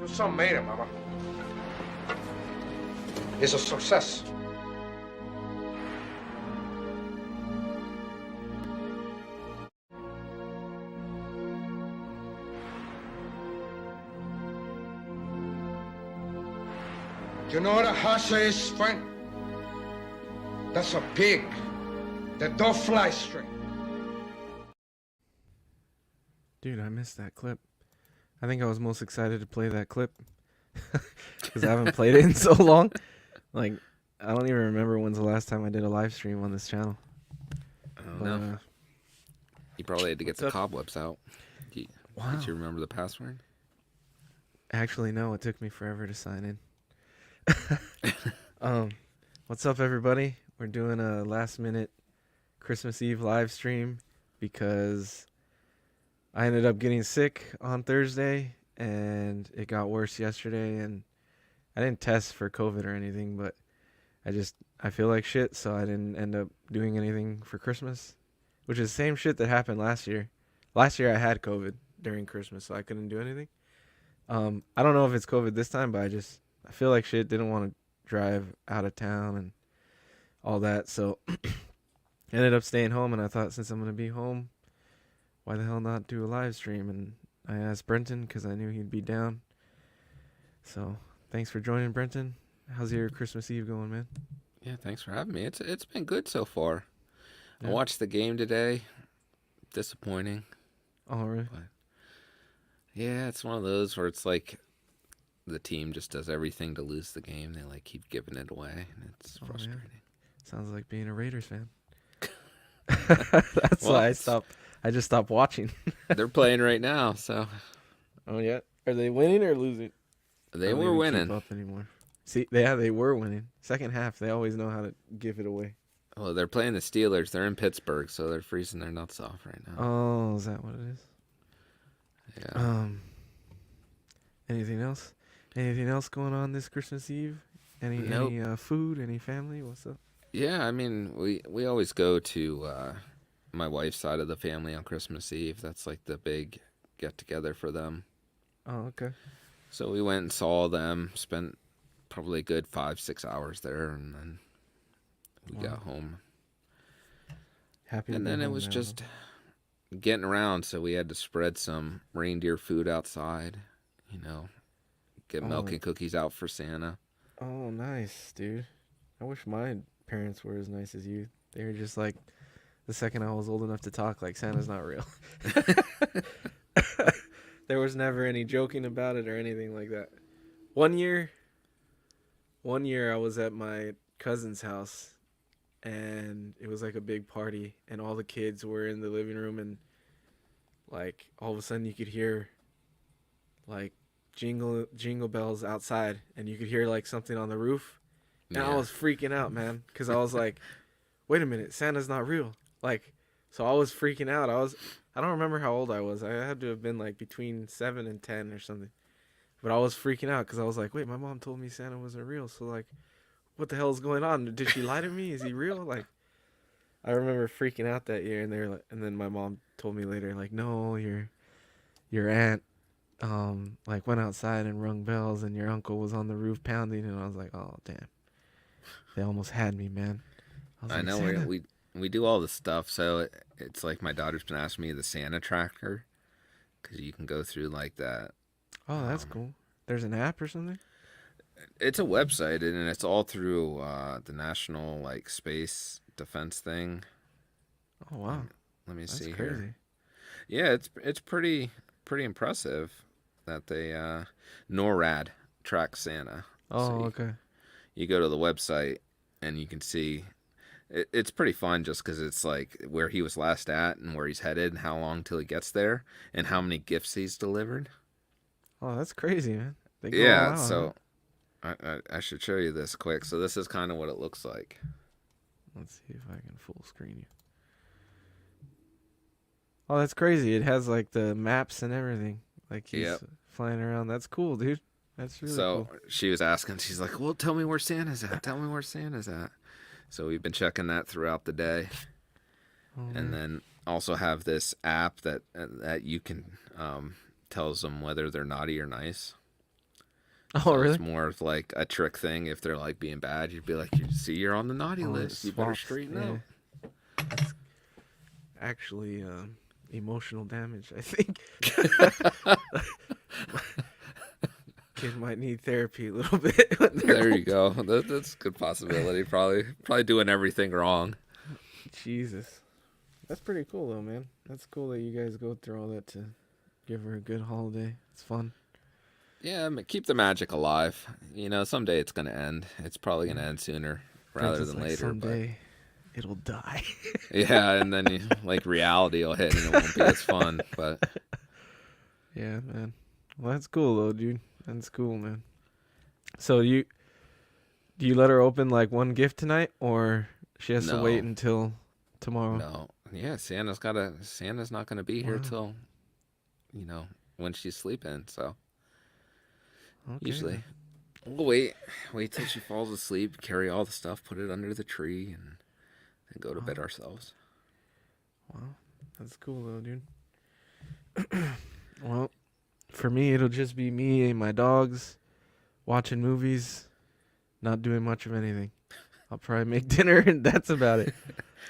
Your son made it, Mama. He's a success. You know what a hasha is, friend? That's a pig that don't fly straight. Dude, I missed that clip. I think I was most excited to play that clip because I haven't played it in so long. Like, I don't even remember when's the last time I did a live stream on this channel. I don't know. You probably had to get the cobwebs out. Wow. Did you remember the password? Actually, no. It took me forever to sign in. What's up, everybody? We're doing a last-minute Christmas Eve live stream because I ended up getting sick on Thursday, and it got worse yesterday, and I didn't test for COVID or anything, but I feel like shit, so I didn't end up doing anything for Christmas, which is the same shit that happened last year. Last year I had COVID during Christmas, so I couldn't do anything. I don't know if it's COVID this time, but I feel like shit, didn't want to drive out of town and all that, so ended up staying home, and I thought, since I'm going to be home, why the hell not do a live stream? And I asked Brenton because I knew he'd be down. So thanks for joining, Brenton. How's your Christmas Eve going, man? Yeah, thanks for having me. It's been good so far. Yeah. I watched the game today. Disappointing. Oh, really? But yeah, it's one of those where it's like the team just does everything to lose the game. They like keep giving it away, and it's frustrating. Yeah. Sounds like being a Raiders fan. That's why I just stopped watching. They're playing right now, so. Oh yeah, are they winning or losing? They were winning. Keep up anymore. See, they were winning. Second half, they always know how to give it away. Well, they're playing the Steelers. They're in Pittsburgh, so they're freezing their nuts off right now. Oh, is that what it is? Yeah. Anything else? Anything else going on this Christmas Eve? Any food? Any family? What's up? Yeah, I mean, we always go to my wife's side of the family on Christmas Eve. That's like the big get-together for them. Oh, okay. So we went and saw them, spent probably a good 5-6 hours there, and then we got home. Happy. And then it was just getting around, so we had to spread some reindeer food outside, get milk and cookies out for Santa. Oh, nice, dude. I wish my parents were as nice as you. They were just like, the second I was old enough to talk, like, Santa's not real. There was never any joking about it or anything like that. One year I was at my cousin's house, and it was like a big party, and all the kids were in the living room, and like all of a sudden you could hear like jingle bells outside, and you could hear like something on the roof. And I was freaking out, man, because I was like, wait a minute, Santa's not real. Like, so I was freaking out. I don't remember how old I was. I had to have been like between 7 and 10 or something. But I was freaking out because I was like, wait, my mom told me Santa wasn't real. So like, what the hell is going on? Did she lie to me? Is he real? Like, I remember freaking out that year, and they were like, and then my mom told me later, like, no, your aunt like went outside and rung bells, and your uncle was on the roof pounding, and I was like, oh damn. They almost had me, man. I know we do all this stuff, so it's like my daughter's been asking me the Santa tracker, because you can go through like that. Oh, that's cool. There's an app or something? It's a website, and it's all through the National like Space Defense thing. Oh wow. Let me see crazy. Here. Yeah, it's pretty impressive that they NORAD tracks Santa. Oh, so okay. You go to the website and you can see it's pretty fun just because it's like where he was last at and where he's headed and how long till he gets there and how many gifts he's delivered. Oh, that's crazy, man. Yeah, so I should show you this quick. So this is kind of what it looks like. Let's see if I can full screen you. Oh, that's crazy. It has like the maps and everything. Like he's flying around. That's cool, dude. That's really cool. So she was asking, she's like, well, tell me where Santa's at. Tell me where Santa's at. So we've been checking that throughout the day. Oh, and then also have this app that you can tells them whether they're naughty or nice. Oh, So really? it's more of like a trick thing. If they're like being bad, you'd be like, "You see, you're on the naughty Oh, list. You better swaps. straighten Yeah. out." That's actually emotional damage, I think. Kid might need therapy a little bit. There you go. That's a good possibility. Probably doing everything wrong. Jesus. That's pretty cool, though, man. That's cool that you guys go through all that to give her a good holiday. It's fun. Yeah, keep the magic alive. Someday it's gonna end. It's probably gonna end sooner rather Brent's than like, later. someday it'll die. But yeah, and then reality will hit and it won't be as fun. But Yeah, man. Well, that's cool, though, dude. That's cool, man. So do you let her open like one gift tonight, or she has to No. wait until tomorrow? no, yeah, Santa's not gonna be here Wow. till when she's sleeping. So Okay. usually we'll wait till she falls asleep, carry all the stuff, put it under the tree, and then go to bed ourselves. Wow, that's cool, though, dude. Well, for me, it'll just be me and my dogs watching movies, not doing much of anything. I'll probably make dinner, and that's about it.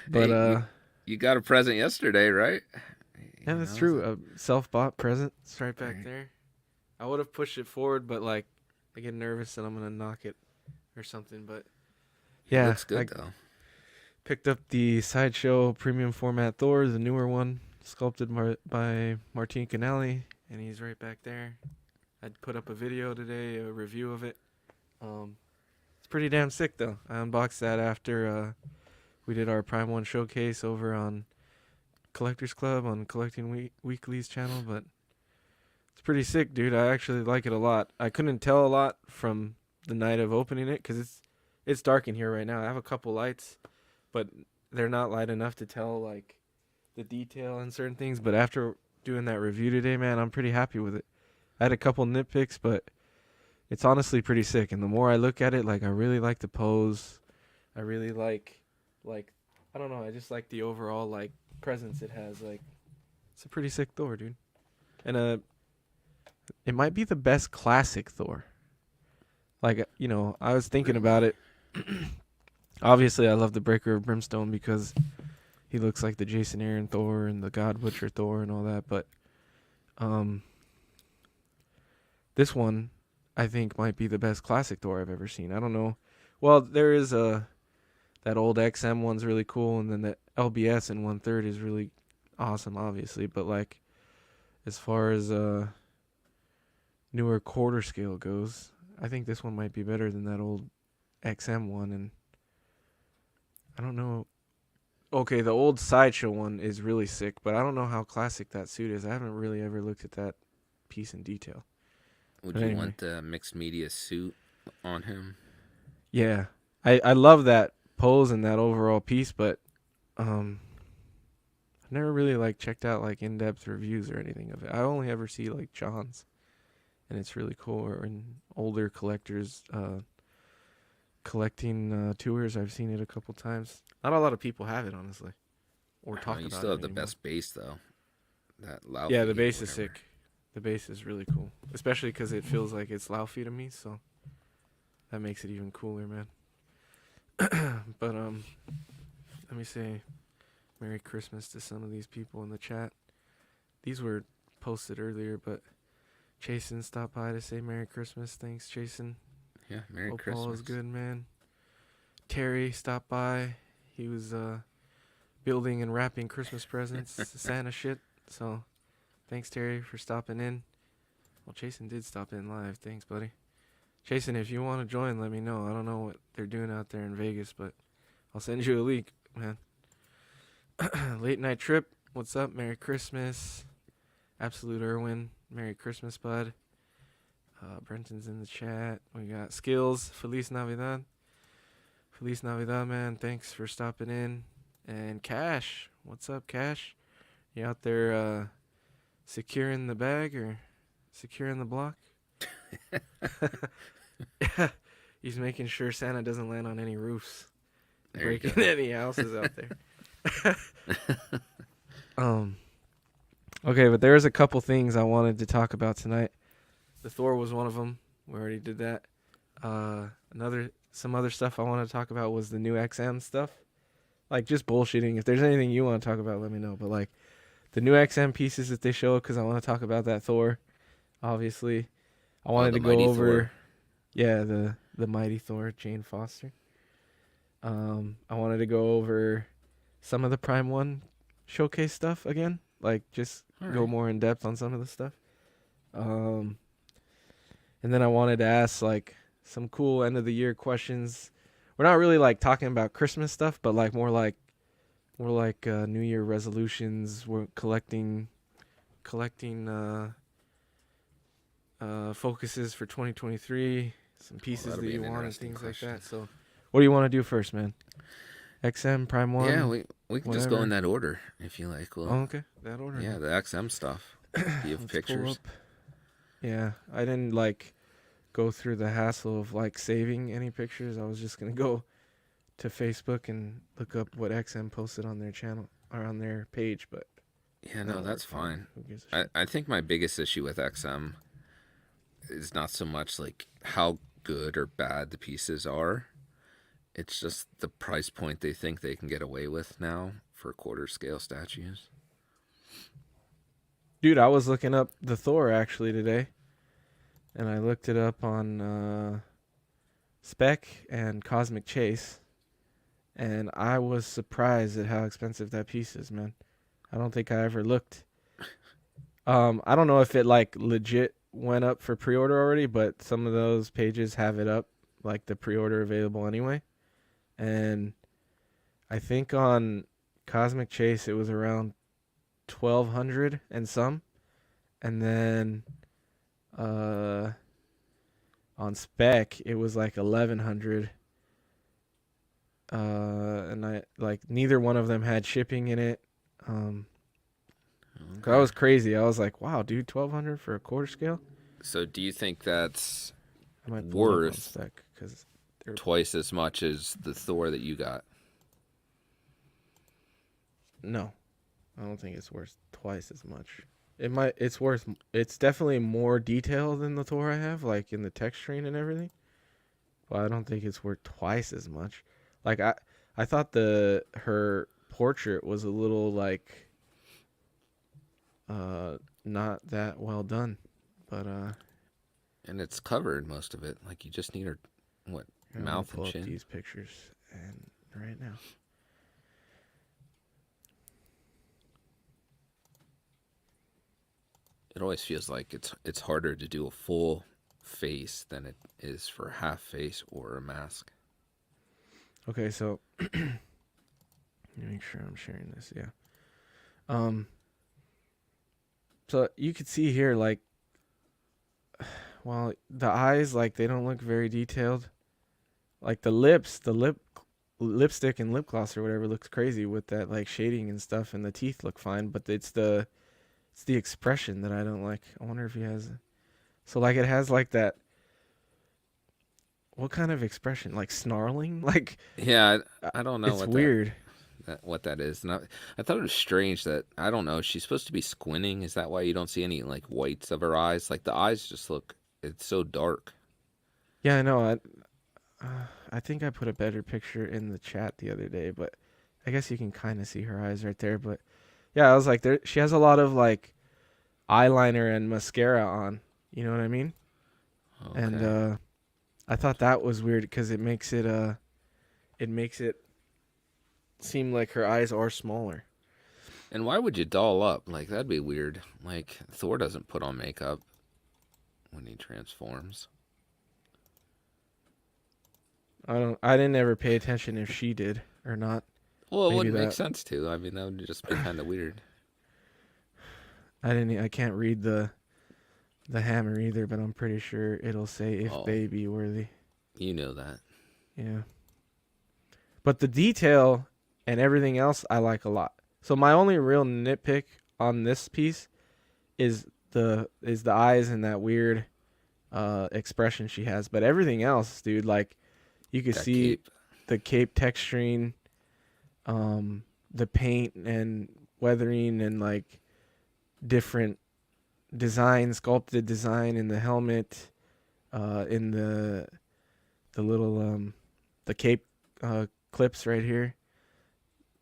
But Hey, you got a present yesterday, right? yeah, that's true. A self-bought present. It's right back there. I would have pushed it forward, but like I get nervous and I'm gonna knock it or something. But yeah, Looks good though. picked up the Sideshow premium format Thor, the newer one, sculpted by Martin Canali, and he's right back there. I'd put up a video today, a review of it. It's pretty damn sick though. I unboxed that after we did our Prime 1 showcase over on Collectors Club on Collecting Weekly's channel, but it's pretty sick, dude. I actually like it a lot. I couldn't tell a lot from the night of opening it because it's dark in here right now. I have a couple lights, but they're not light enough to tell like the detail and certain things. But after doing that review today, man, I'm pretty happy with it. I had a couple nitpicks, but it's honestly pretty sick. And the more I look at it, like I really like the pose. I really like I don't know. I just like the overall like presence it has. Like it's a pretty sick Thor, dude. And it might be the best classic Thor. Like I was thinking about it. Obviously, I love the Breaker of Brimstone because he looks like the Jason Aaron Thor and the God Butcher Thor and all that. But this one, I think, might be the best classic Thor I've ever seen. I don't know. Well, there is that old XM one's really cool, and then the LBS in 1/3 is really awesome, obviously. But like, as far as newer quarter scale goes, I think this one might be better than that old XM one. And I don't know. Okay, the old Sideshow one is really sick, but I don't know how classic that suit is. I haven't really ever looked at that piece in detail. Would But you anyway. want the mixed media suit on him? Yeah, I love that pose and that overall piece, but I've never really like checked out like in-depth reviews or anything of it. I only ever see like John's, and it's really cool. Or in older collectors collecting tours, I've seen it a couple times. Not a lot of people have it, honestly, or talk about it. You still have the anymore. base base though. That Laufey Yeah, the or base is whatever. sick. The base is really cool, especially because it feels like it's Laufey to me, so that makes it even cooler, man. But let me say Merry Christmas to some of these people in the chat. These were posted earlier, but Chasen stopped by to say Merry Christmas. Thanks, Chasen. Yeah, Merry Hope Christmas. all is good, man. Terry stopped by. He was building and wrapping Christmas presents, Santa shit. So, thanks, Terry, for stopping in. Well, Chasen did stop in live. Thanks, buddy. Chasen, if you want to join, let me know. I don't know what they're doing out there in Vegas, but I'll send you a link, man. Late Night Trip, what's up? Merry Christmas. Absolute Irwin, Merry Christmas, bud. Brenton's in the chat. We got Skills, Feliz Navidad. Feliz Navidad, man. Thanks for stopping in. And Cash, what's up, Cash? You out there securing the bag or securing the block? He's making sure Santa doesn't land on any roofs, There you breaking go. any houses out there. Okay, but there's a couple things I wanted to talk about tonight. The Thor was one of them. We already did that. Some other stuff I want to talk about was the new XM stuff. Like just bullshitting. If there's anything you want to talk about, let me know. But like the new XM pieces that they show, because I want to talk about that Thor. Obviously, I wanted the to go Mighty over, Thor. yeah, the Mighty Thor, Jane Foster. I wanted to go over some of the Prime One showcase stuff again, like just go more in depth on some of the stuff. And then I wanted to ask like some cool end of the year questions. We're not really like talking about Christmas stuff, but like more like New Year resolutions. We're collecting focuses for 2023, some pieces that you want and things like that. So, what do you want to do first, man? XM, Prime One. Yeah, we can just go whatever. in that order if you like. Well, okay, that order. yeah, the XM stuff. Do you have pictures? Yeah, I didn't like go through the hassle of like saving any pictures. I was just gonna go to Facebook and look up what XM posted on their channel or on their page. But yeah, no, that's fine. Who gives a shit? I think my biggest issue with XM is not so much like how good or bad the pieces are. It's just the price point they think they can get away with now for quarter scale statues. Dude, I was looking up the Thor actually today, and I looked it up on Spec and Cosmic Chase, and I was surprised at how expensive that piece is, man. I don't think I ever looked. I don't know if it like legit went up for pre-order already, but some of those pages have it up, like the pre-order available anyway. And I think on Cosmic Chase it was around 1,200 and some, and then on Spec it was like 1,100. And I like neither one of them had shipping in it. That was crazy. I was like, wow, dude, 1,200 for a quarter scale. So do you think that's I might pull it up on worth Spec because twice as much as the Thor that you got? No, I don't think it's worth twice as much. It's definitely more detail than the Thor I have, like in the texturing and everything. But I don't think it's worth twice as much. Like I thought her portrait was a little like not that well done. But and it's covered most of it. Like you just need her mouth and chin. These pictures and right now. It always feels like it's harder to do a full face than it is for a half face or a mask. Okay, so let me make sure I'm sharing this. Yeah. So you could see here, like, well, the eyes, like, they don't look very detailed. Like the lipstick and lip gloss or whatever looks crazy with that like shading and stuff, and the teeth look fine, but it's the expression that I don't like. I wonder if he has. So like it has like that. What kind of expression? Like snarling? Like yeah, I don't know. It's weird. What that is. And I thought it was strange that I don't know. She's supposed to be squinting. Is that why you don't see any like whites of her eyes? Like the eyes just look. It's so dark. Yeah, I know. I think I put a better picture in the chat the other day, but I guess you can kind of see her eyes right there. But yeah, I was like, she has a lot of like eyeliner and mascara on. You know what I mean? Okay. And I thought that was weird because it makes it seem like her eyes are smaller. And why would you doll up? Like that'd be weird. Like Thor doesn't put on makeup when he transforms. I didn't ever pay attention if she did or not. Well, it wouldn't make sense to. I mean, that would just be kind of weird. I can't read the hammer either, but I'm pretty sure it'll say if baby worthy. You know that. Yeah. But the detail and everything else I like a lot. So my only real nitpick on this piece is the eyes and that weird expression she has. But everything else, dude, like you could see the cape texturing, the paint and weathering and like different design, sculpted design in the helmet. in the little the cape clips right here.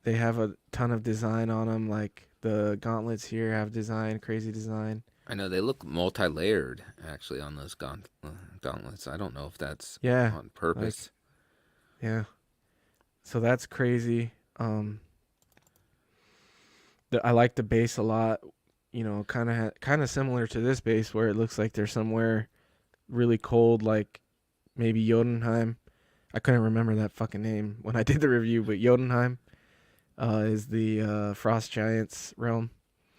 They have a ton of design on them. Like the gauntlets here have design, crazy design. I know they look multi-layered actually on those gauntlets. I don't know if that's Yeah, on purpose. yeah. So that's crazy. I like the base a lot. You know, kind of similar to this base where it looks like they're somewhere really cold, like maybe Jotunheim. I couldn't remember that fucking name when I did the review, but Jotunheim is the Frost Giants realm.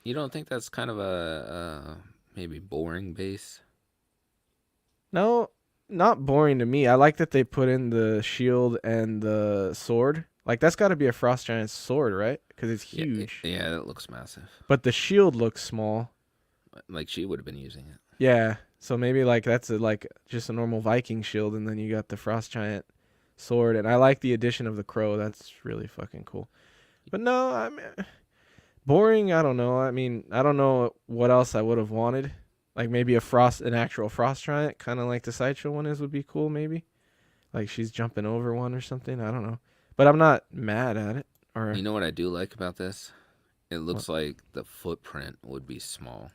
You don't think that's kind of a maybe boring base? No, not boring to me. I like that they put in the shield and the sword. Like that's got to be a Frost Giant's sword, right? Because it's huge. Yeah, that looks massive. But the shield looks small. Like she would have been using it. Yeah. So maybe like that's like just a normal Viking shield, and then you got the Frost Giant sword. And I like the addition of the crow. That's really fucking cool. But no, I mean, boring. I don't know. I mean, I don't know what else I would have wanted. Like maybe an actual Frost Giant, kind of like the sideshow one is, would be cool. Maybe like she's jumping over one or something. I don't know. But I'm not mad at it. Or You know what I do like about this? It looks like the footprint would be small.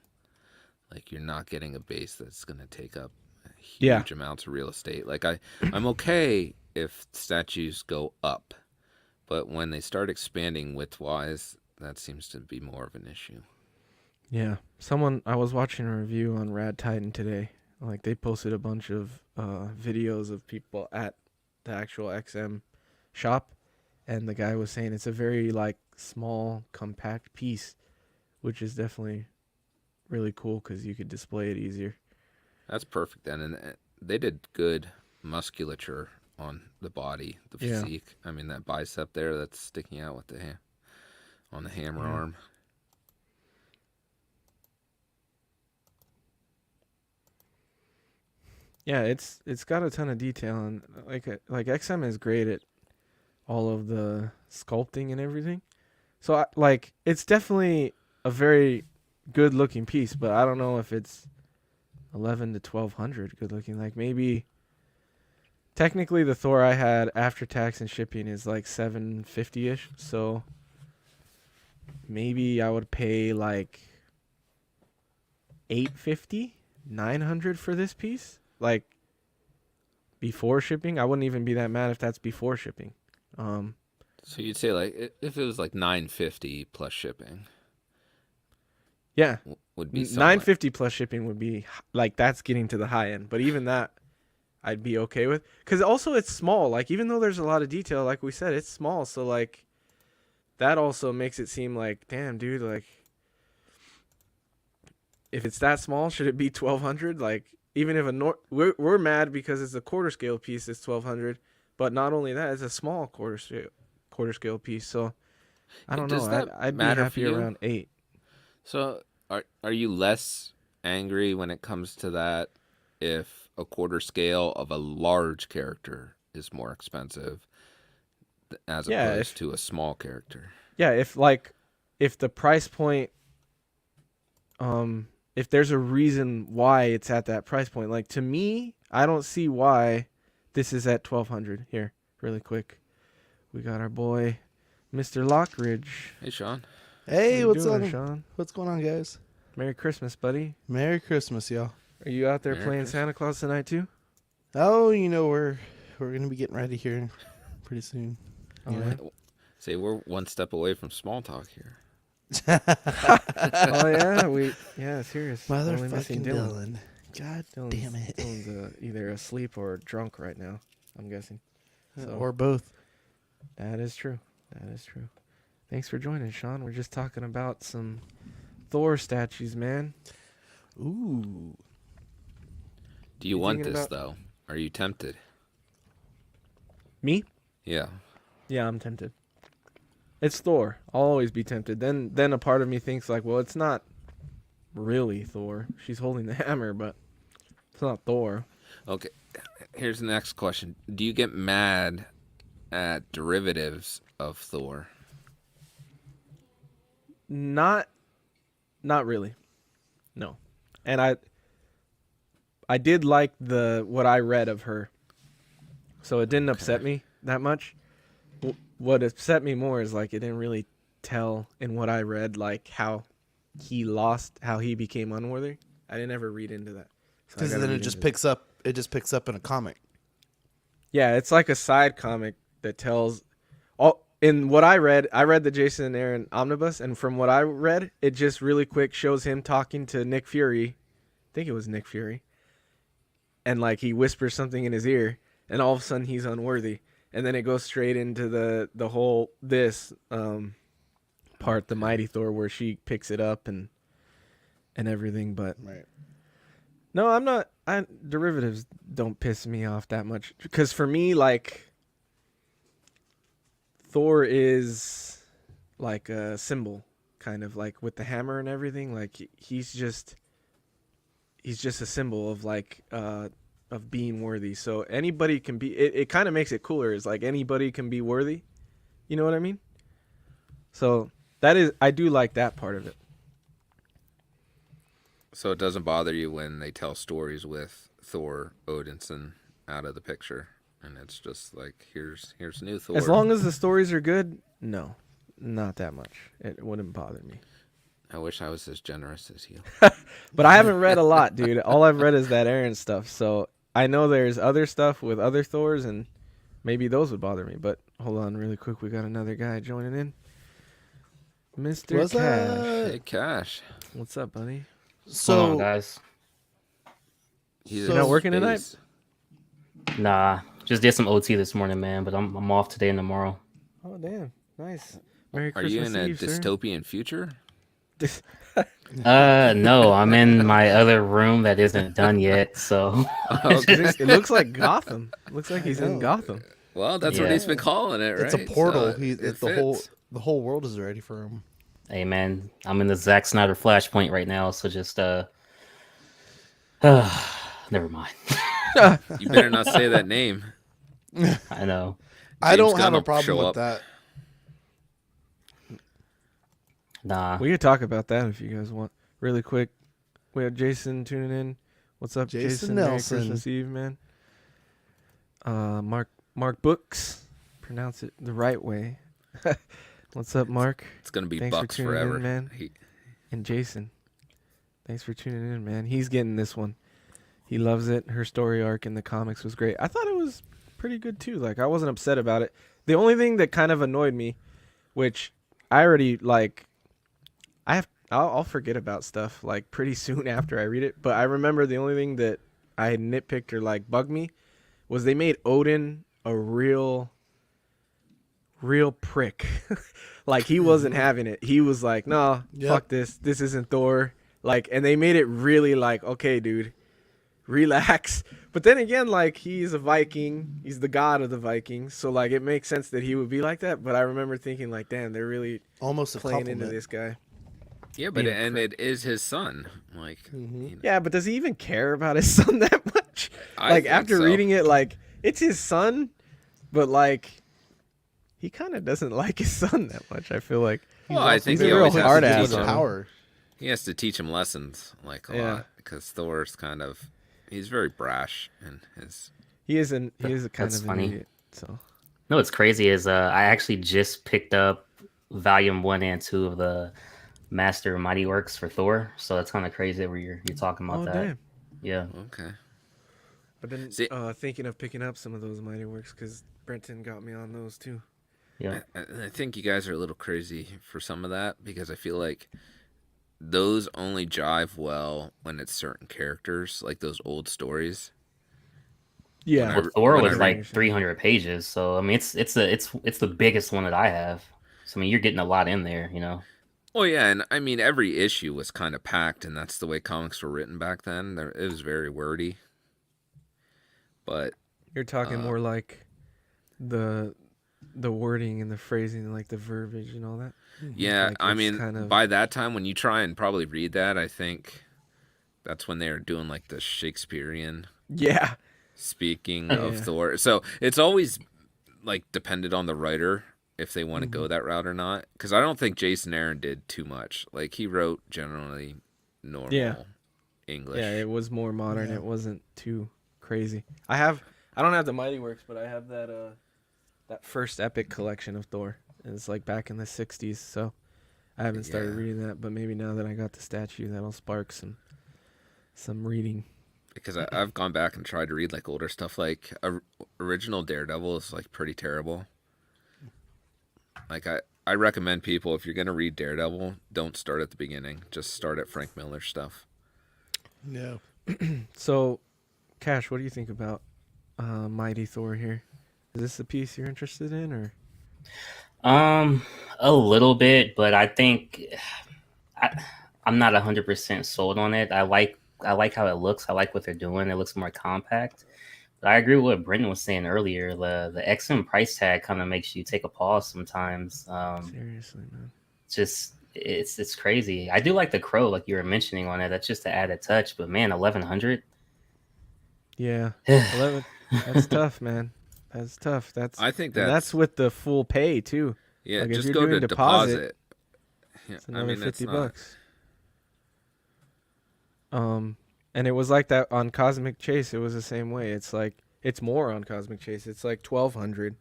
Like you're not getting a base that's going to take up huge amounts of real estate. Like I'm okay if statues go up, but when they start expanding width-wise, that seems to be more of an issue. Yeah. I was watching a review on Rad Titan today. Like they posted a bunch of videos of people at the actual XM shop, and the guy was saying it's a very like small, compact piece, which is definitely really cool because you could display it easier. That's perfect then, and they did good musculature on the body, the physique. I mean that bicep there that's sticking out with on the hammer arm. Yeah, it's got a ton of detail, and like XM is great at all of the sculpting and everything. So it's definitely a very good looking piece, but I don't know if it's 11 to 1200 good looking. Like maybe technically the Thor I had after tax and shipping is like 750ish. So maybe I would pay like 850, 900 for this piece. Like before shipping. I wouldn't even be that mad if that's before shipping. So you'd say like if it was like $950 plus shipping. Yeah, would be $950 plus shipping would be like that's getting to the high end. But even that, I'd be okay with, because also it's small. Like even though there's a lot of detail, like we said, it's small. So like that also makes it seem like, damn, dude, like if it's that small, should it be 1200? Like even if we're mad because it's a quarter scale piece, it's 1200. But not only that, it's a small quarter scale piece. So I don't know. I'd be happy around 8. So are you less angry when it comes to that if a quarter scale of a large character is more expensive as opposed to a small character? Yeah, if the price point, if there's a reason why it's at that price point, like to me, I don't see why this is at 1200. Here, really quick, we got our boy, Mr. Lockridge. Hey, Sean. Hey, what's doing, Sean? What's going on, guys? Merry Christmas, buddy. Merry Christmas, y'all. Are you out there Merry playing Christmas. Santa Claus tonight too? Oh, we're gonna be getting ready here pretty soon. All right. Say we're one step away from small talk here. Oh yeah, serious. Only missing Motherfucking Dylan. God Dylan's, damn it. Dylan's either asleep or drunk right now, I'm guessing. So, Or both. That is true. Thanks for joining, Sean. We're just talking about some Thor statues, man. Ooh. Do you want this though? Are you tempted? Me? Yeah. Yeah, I'm tempted. It's Thor. I'll always be tempted. Then a part of me thinks like, well, it's not really Thor. She's holding the hammer, but it's not Thor. Okay. Here's the next question. Do you get mad at derivatives of Thor? Not really. No. And I did like what I read of her, so it didn't upset me that much. What upset me more is like it didn't really tell in what I read like how he became unworthy. I didn't ever read into that. So Because then it just picks up. It just picks up in a comic. Yeah, it's like a side comic that tells all. In what I read the Jason and Aaron omnibus, and from what I read, it just really quick shows him talking to Nick Fury. I think it was Nick Fury. And like he whispers something in his ear, and all of a sudden he's unworthy. And then it goes straight into the whole part, the Mighty Thor, where she picks it up and everything. But Right. no, I'm not. Derivatives don't piss me off that much because for me, like. Thor is like a symbol, kind of like with the hammer and everything. Like he's just a symbol of like of being worthy. So anybody can be. It kind of makes it cooler. It's like anybody can be worthy. You know what I mean? So I do like that part of it. So it doesn't bother you when they tell stories with Thor Odinson out of the picture. And it's just like, here's new Thor. As long as the stories are good, no, not that much. It wouldn't bother me. I wish I was as generous as you. But I haven't read a lot, dude. All I've read is that Aaron stuff. So I know there's other stuff with other Thors, and maybe those would bother me. But hold on really quick. We got another guy joining in. Mr. What's Cash. up? Hey, Cash. What's up, buddy? What's going on, guys? He's You're not working tonight? Nah, just did some OT this morning, man. But I'm off today and tomorrow. Oh, damn. Nice. Merry Are Christmas you in a Eve, sir. dystopian future? No, I'm in my other room that isn't done yet. So It looks like Gotham. Looks like he's in Gotham. Well, that's what Yeah. he's been calling it, right? It's a portal. So The fits. whole world is ready for him. hey, man, I'm in the Zack Snyder Flashpoint right now. So just never mind. You better not say that name. I know. I don't James have Gunn a will problem show with up. that. Nah. We could talk about that if you guys want. Really quick. We have Jason tuning in. What's up, Jason Merry Nelson. Christmas Eve, man. Mark Books. Pronounce it the right way. What's up, Mark? It's gonna be Thanks for Bucks tuning in, forever, man. And Jason. Thanks for tuning in, man. He's getting this one. He loves it. Her story arc in the comics was great. I thought it was pretty good too. Like I wasn't upset about it. The only thing that kind of annoyed me, which I already like, I'll forget about stuff like pretty soon after I read it. But I remember the only thing that I had nitpicked or like bugged me was they made Odin a real prick. Like he wasn't having it. He was like, "No, fuck this. This isn't Thor." Like, and they made it really like, "Okay, dude, relax." But then again, like he's a Viking. He's the god of the Vikings. So like it makes sense that he would be like that. But I remember thinking like, "Damn, they're really Almost a playing compliment. into this guy." Yeah, but Being a and it is his son. Like, you know. Yeah, but does he even care about his son that much? I Like think after so. reading it, like it's his son, but like he kind of doesn't like his son that much. I feel like. Well, I think he's he a real always has hard to ass teach on him. him. Power. He has to teach him lessons like a Yeah. lot because Thor's kind of he's very brash in his. He is a kind That's of an funny. idiot. So No, what's crazy is I actually just picked up volume 1 and 2 of the Master Mighty Works for Thor. So that's kind of crazy that you're talking about that. damn. Yeah. Okay. I've been See- thinking of picking up some of those Mighty Works because Brenton got me on those too. Yeah. I think you guys are a little crazy for some of that because I feel like those only jive well when it's certain characters, like those old stories. Yeah, When Well, Thor when I was read- like 300 pages, so I mean it's the biggest one that I have. So I mean you're getting a lot in there, you know. Well, yeah, and I mean every issue was kind of packed, and that's the way comics were written back then. It was very wordy, but you're talking more like the wording and the phrasing, like the verbiage and all that. yeah, Like, I it's mean kind of- by that time when you try and probably read that, I think that's when they were doing like the Shakespearean Yeah, speaking Yeah. of Thor. So it's always like depended on the writer if they want to Mm-hmm. go that route or not. Because I don't think Jason Aaron did too much. Like he wrote generally normal. Yeah. English. Yeah, it was more modern. Yeah. It wasn't too crazy. I don't have the Mighty Works, but I have that first Epic collection of Thor. And it's like back in the 60s, so I haven't started Yeah. reading that, but maybe now that I got the statue, that'll spark some reading. Because I've gone back and tried to read like older stuff. Like original Daredevil is like pretty terrible. Like I recommend people, if you're gonna read Daredevil, don't start at the beginning. Just start at Frank Miller's stuff. Yeah. So, Cash, what do you think about Mighty Thor here? Is this a piece you're interested in, or? A little bit, but I think I'm not 100% sold on it. I like how it looks. I like what they're doing. It looks more compact. But I agree with what Brendan was saying earlier. The XM price tag kind of makes you take a pause sometimes. Seriously, man. It's crazy. I do like the crow, like you were mentioning on it. That's just an added touch. But man, 1,100. Yeah, 11. That's tough, man. That's tough. I think that's with the full pay too. Yeah, Like, if just you're go doing to deposit, Yeah, it's another that's $50. And it was like that on Cosmic Chase. It was the same way. It's like it's more on Cosmic Chase. It's like 1,200,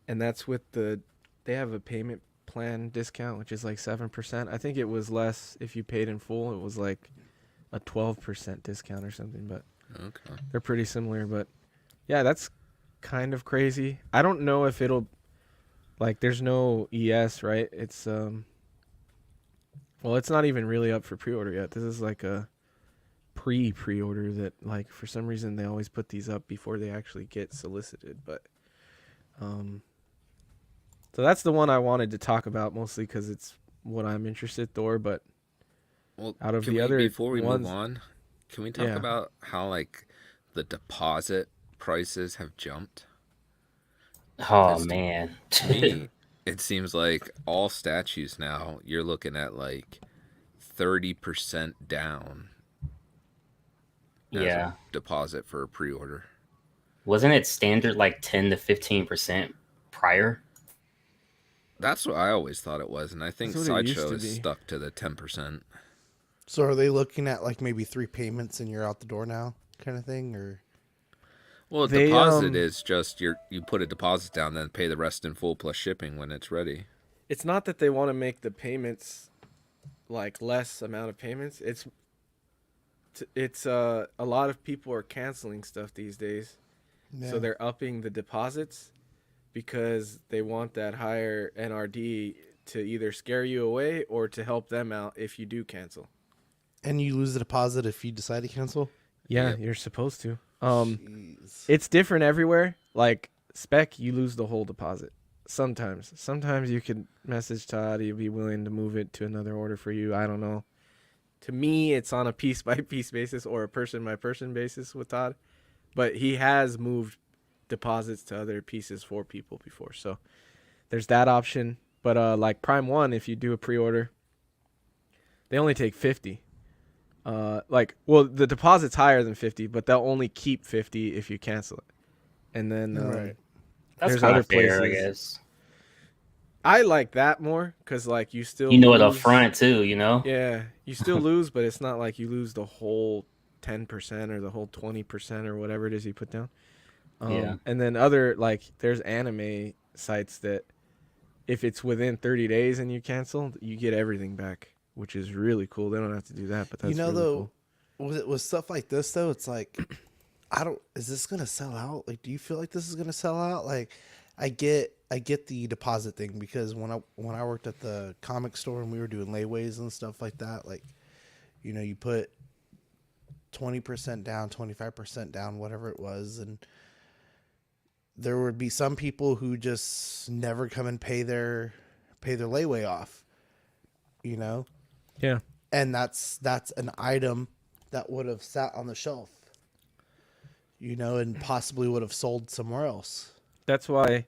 and that's with they have a payment plan discount, which is like 7%. I think it was less if you paid in full. It was like a 12% discount or something, but Okay. they're pretty similar. But yeah, that's kind of crazy. I don't know if it'll, like, there's no ES, right? It's well, it's not even really up for pre-order yet. This is like a pre-order that, like, for some reason they always put these up before they actually get solicited. But so that's the one I wanted to talk about mostly because it's what I'm interested Thor. But Well, out of can the we, other before we ones, move on, can we talk Yeah. about how like the deposit prices have jumped? Oh Because man. to me, it seems like all statues now you're looking at like 30% down as Yeah. a deposit for a pre-order. Wasn't it standard like 10 to 15% prior? That's what I always thought it was, and I think That's what it used Sideshow to is be. stuck to the 10%. So are they looking at like maybe 3 payments and you're out the door now, kind of thing, or? Well, a They, deposit is just you put a deposit down, then pay the rest in full plus shipping when it's ready. it's not that they want to make the payments like less amount of payments. It's a lot of people are canceling stuff these days, Yeah. so they're upping the deposits because they want that higher NRD to either scare you away or to help them out if you do cancel. And you lose the deposit if you decide to cancel? Yeah, Yep. you're supposed to. Jeez. It's different everywhere. Like Spec, you lose the whole deposit. Sometimes you could message Todd. He'd be willing to move it to another order for you. I don't know. To me, it's on a piece by piece basis or a person by person basis with Todd. But he has moved deposits to other pieces for people before. So there's that option. But like Prime 1, if you do a pre-order, they only take 50. The deposit's higher than 50, but they'll only keep 50 if you cancel it. And then Right. That's There's kind other of fair, I places. guess. I like that more because, like, you still You know it up lose. front too, you know? Yeah, you still lose, but it's not like you lose the whole 10% or the whole 20% or whatever it is you put down. Yeah. And then there's anime sites that if it's within 30 days and you cancel, you get everything back, which is really cool. They don't have to do that, but that's You know, really though, cool. with stuff like this, though, it's like, is this going to sell out? Like, do you feel like this is going to sell out? Like, I get the deposit thing because when I worked at the comic store and we were doing layaways and stuff like that, like, you know, you put 20% down, 25% down, whatever it was, and there would be some people who just never come and pay their layaway off, you know? Yeah. And that's an item that would have sat on the shelf, you know, and possibly would have sold somewhere else. That's why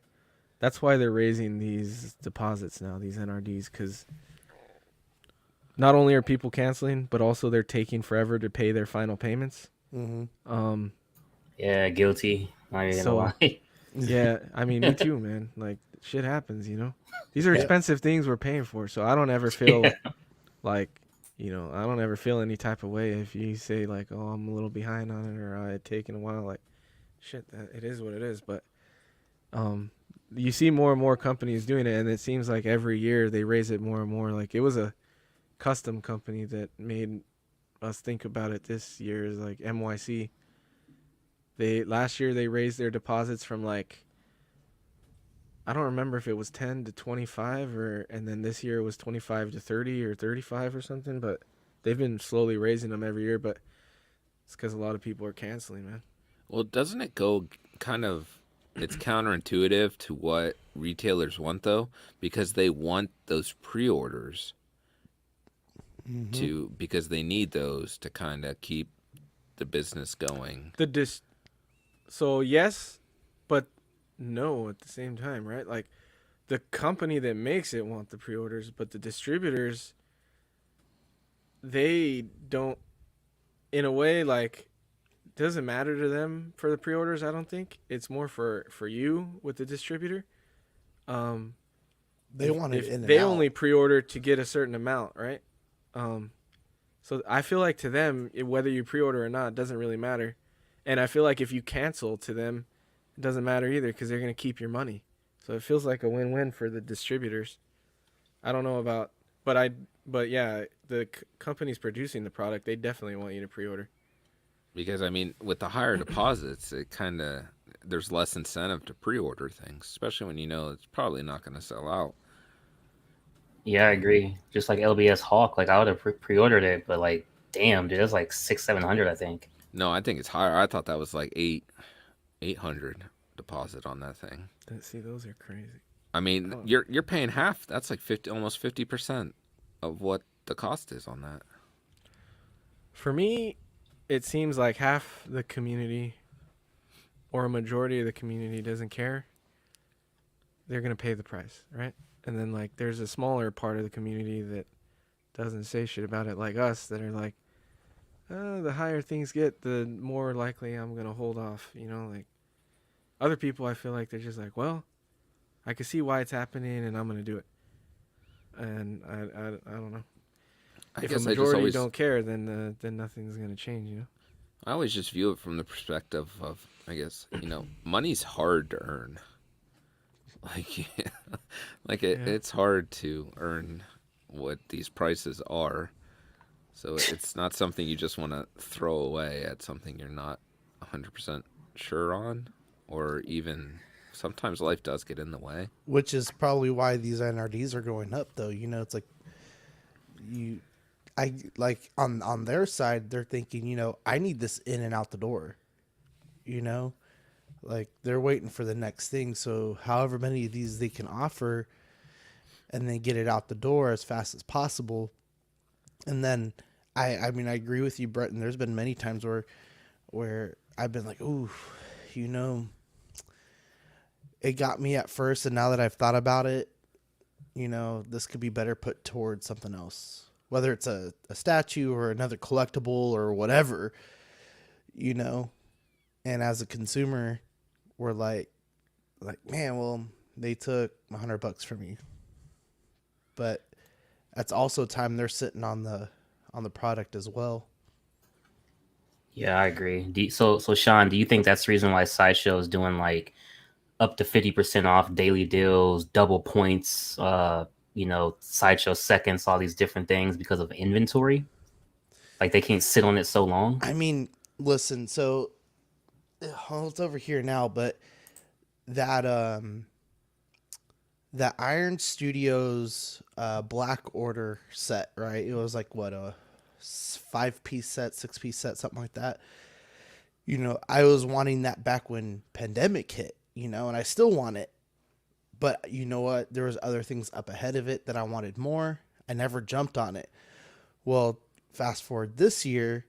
they're raising these deposits now, these NRDs, because not only are people canceling, but also they're taking forever to pay their final payments. Mm-hmm. Yeah, guilty. Not even gonna lie. Yeah, I mean, me too, man. Like, shit happens, you know? These are expensive things we're paying for, so I don't ever feel like, you know, I don't ever feel any type of way if you say like, oh, I'm a little behind on it or it's taking a while. Like, shit, it is what it is. But you see more and more companies doing it, and it seems like every year they raise it more and more. Like, it was a custom company that made us think about it this year, is like MYC. Last year they raised their deposits from like, I don't remember if it was 10 to 25 and then this year it was 25 to 30 or 35 or something, but they've been slowly raising them every year, but it's because a lot of people are canceling, man. Well, doesn't it go kind of, it's counterintuitive to what retailers want though, because they want those pre-orders because they need those to kind of keep the business going. So yes, but no at the same time, right? Like, the company that makes it want the pre-orders, but the distributors, they don't, in a way, like, doesn't matter to them for the pre-orders. I don't think it's more for you with the distributor. They want it in and they out. only pre-order to get a certain amount, right? So I feel like to them, whether you pre-order or not doesn't really matter. And I feel like if you cancel to them, it doesn't matter either because they're going to keep your money. So it feels like a win-win for the distributors. I don't know about, but yeah, the companies producing the product, they definitely want you to pre-order. Because, I mean, with the higher deposits, it kind of, there's less incentive to pre-order things, especially when you know it's probably not going to sell out. Yeah, I agree. Just like LBS Hawk, like I would have pre-ordered it, but like, damn, dude, that's like 600-700, I think. No, I think it's higher. I thought that was like 800 deposit on that thing. See, those are crazy. I mean, you're paying half. That's like almost 50% of what the cost is on that. For me, it seems like half the community or a majority of the community doesn't care. They're going to pay the price, right? And then, like, there's a smaller part of the community that doesn't say shit about it, like us, that are like, the higher things get, the more likely I'm going to hold off, you know? Like, other people, I feel like they're just like, well, I can see why it's happening, and I'm going to do it. And I don't know. If a majority don't care, then nothing's going to change, you know? I always just view it from the perspective of, I guess, you know, money's hard to earn. It's hard to earn what these prices are. So it's not something you just want to throw away at something you're not 100% sure on, or even sometimes life does get in the way. Which is probably why these NRDs are going up, though. You know, it's like on their side, they're thinking, you know, I need this in and out the door. You know, like they're waiting for the next thing. So however many of these they can offer, and then get it out the door as fast as possible. And then I mean, I agree with you, Brett. And there's been many times where I've been like, ooh, you know, it got me at first, and now that I've thought about it, you know, this could be better put towards something else, whether it's a statue or another collectible or whatever, you know. And as a consumer, we're like, man, well, they took $100 from me, but that's also time they're sitting on the product as well. Yeah, I agree. So Sean, do you think that's the reason why Sideshow is doing like up to 50% off daily deals, double points, you know, Sideshow seconds, all these different things because of inventory? Like they can't sit on it so long? I mean, listen, so it's over here now, but that Iron Studios Black Order set, right? It was like what, a 5-piece set, 6-piece set, something like that. You know, I was wanting that back when pandemic hit, you know, and I still want it. But you know what? There was other things up ahead of it that I wanted more. I never jumped on it. Well, fast forward this year,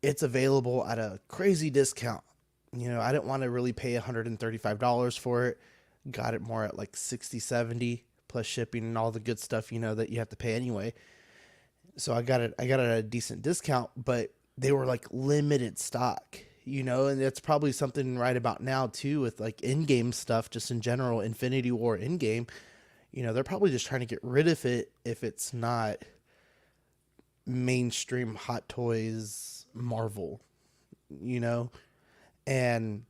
it's available at a crazy discount. You know, I didn't want to really pay $135 for it. Got it more at like $60, $70 plus shipping and all the good stuff, you know, that you have to pay anyway. So I got it at a decent discount, but they were like limited stock, you know, and that's probably something right about now too with like in-game stuff, just in general, Infinity War in-game. You know, they're probably just trying to get rid of it if it's not mainstream Hot Toys Marvel, you know? And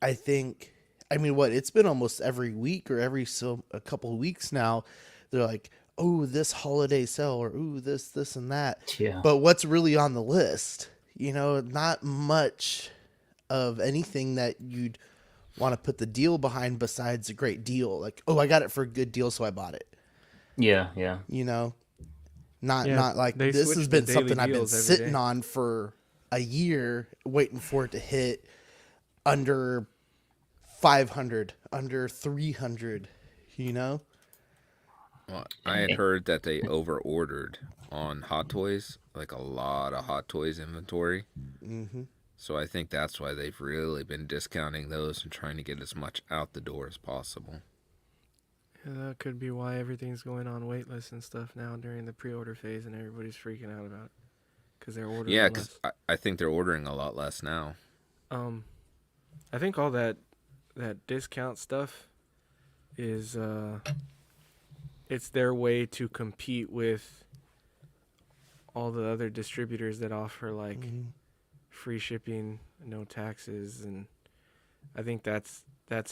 I think, I mean, what, it's been almost every week or a couple of weeks now. They're like, oh, this holiday sale, or ooh, this and that. Yeah. But what's really on the list? You know, not much of anything that you'd want to put the deal behind besides a great deal. Like, oh, I got it for a good deal, so I bought it. Yeah, yeah. You know, not Yeah, not like they this switch has the been daily something I've been deals every sitting day. on for a year, waiting for it to hit under 500, under 300. You know, Well, I had heard that they over ordered on Hot Toys, like a lot of Hot Toys inventory. mm-hmm. So I think that's why they've really been discounting those and trying to get as much out the door as possible. Yeah, that could be why everything's going on wait lists and stuff now during the pre-order phase, and everybody's freaking out about it because they're ordering Yeah, less. because I think they're ordering a lot less now. I think all that discount stuff is it's their way to compete with all the other distributors that offer like free shipping, no taxes, and I think that's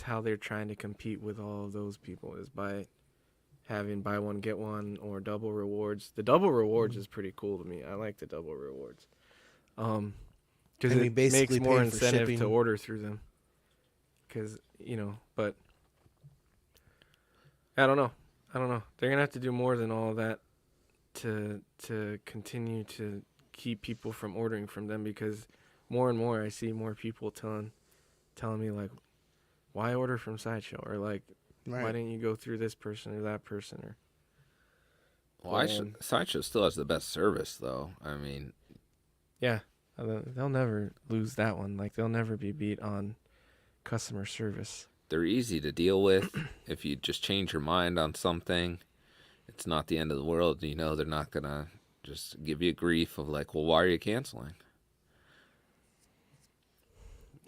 how they're trying to compete with all of those people, is by having buy one get one or double rewards. The double rewards is pretty cool to me. I like the double rewards. Because And we it basically makes more paid for incentive to shipping. order through them. Because, but I don't know. They're going to have to do more than all of that to continue to keep people from ordering from them, because more and more I see more people telling me, like, why order from Sideshow? Or, like, why didn't you go through this person or that person? Or Well, Sideshow still has the best service, though. I mean, yeah, they'll never lose that one. Like, they'll never be beat on customer service. they're easy to deal with. If you just change your mind on something, it's not the end of the world. You know, they're not going to just give you grief of like, well, why are you canceling?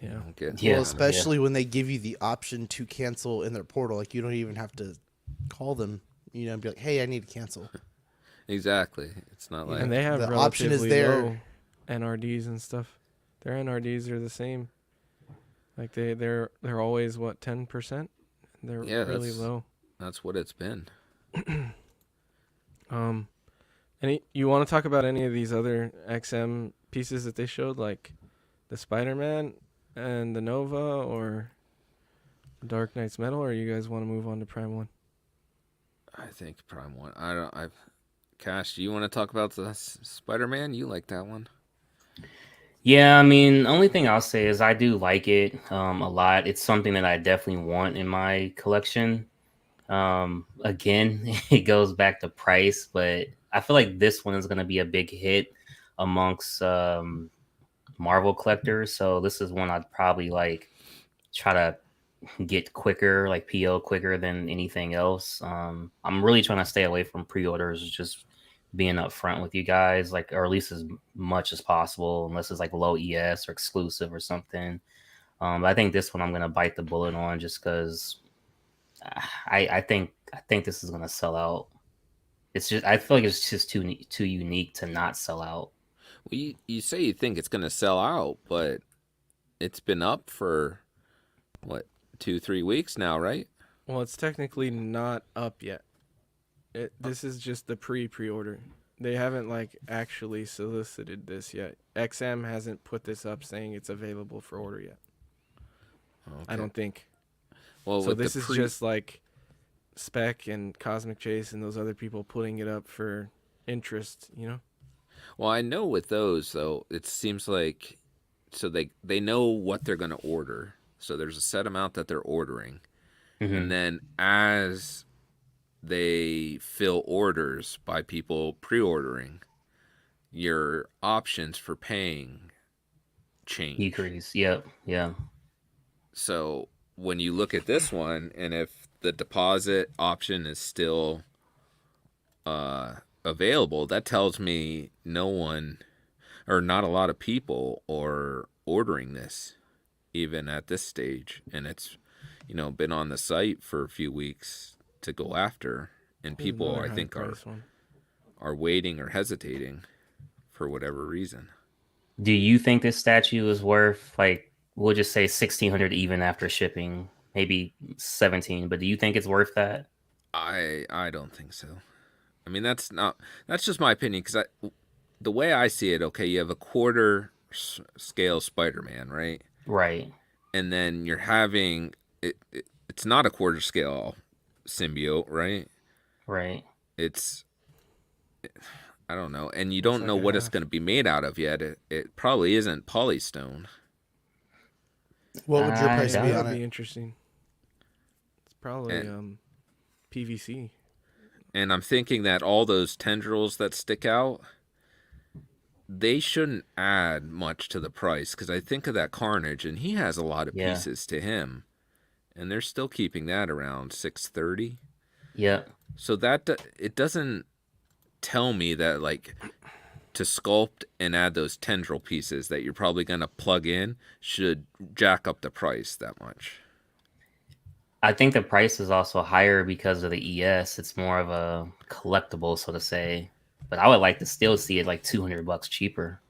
Yeah. Well, especially when they give you the option to cancel in their portal. Like, you don't even have to call them, you know, and be like, hey, I need to cancel. Exactly. It's not like... And they have the relatively option is there. low NRDs and stuff. Their NRDs are the same. Like, they're always, what, 10%? They're really low. That's what it's been. You want to talk about any of these other XM pieces that they showed, like the Spider-Man and the Nova or Dark Knight's Metal, or you guys want to move on to Prime 1? I think Prime 1. Cash, do you want to talk about the Spider-Man? You like that one? Yeah, I mean, the only thing I'll say is I do like it a lot. It's something that I definitely want in my collection. Again, it goes back to price, but I feel like this one is going to be a big hit amongst Marvel collectors. So this is one I'd probably like try to get quicker, like PO quicker than anything else. I'm really trying to stay away from pre-orders, just being upfront with you guys, like, or at least as much as possible, unless it's like low ES or exclusive or something. But I think this one I'm gonna bite the bullet on, just because I think this is gonna sell out. It's just, I feel like it's just too unique to not sell out. Well, you say you think it's going to sell out, but it's been up for, what, 2-3 weeks now, right? Well, it's technically not up yet. This is just the pre-order. They haven't like actually solicited this yet. XM hasn't put this up saying it's available for order yet. Okay. I don't think. Well, so this is just like Spec and Cosmic Chase and those other people putting it up for interest, you know? Well, I know with those, though, it seems like, so they know what they're going to order. So there's a set amount that they're ordering. Mm-hmm. And then as they fill orders by people pre-ordering, your options for paying change. Decrease. Yep. Yeah. So when you look at this one, and if the deposit option is still available, that tells me no one, or not a lot of people, are ordering this even at this stage. And it's, been on the site for a few weeks to go after, and people I think are are waiting or hesitating for whatever reason. Do you think this statue is worth, like, we'll just say 1,600 even after shipping, maybe 17? But do you think it's worth that? I don't think so. I mean, that's just my opinion, because the way I see it, okay, you have a quarter scale Spider-Man, right? Right. And then you're having it's not a quarter scale symbiote, right? Right. It's, I don't know, and you It's don't like know a what it's half. going to be made out of yet. It probably isn't polystone. What would your I price Yeah, be doubt on that'd it? be interesting. It's probably And PVC. and I'm thinking that all those tendrils that stick out, they shouldn't add much to the price, because I think of that Carnage, and he has a lot of Yeah. pieces to him, and they're still keeping that around 630. Yep. So that it doesn't tell me that, like, to sculpt and add those tendril pieces that you're probably going to plug in should jack up the price that much. I think the price is also higher because of the ES. It's more of a collectible, so to say. But I would like to still see it like $200 cheaper.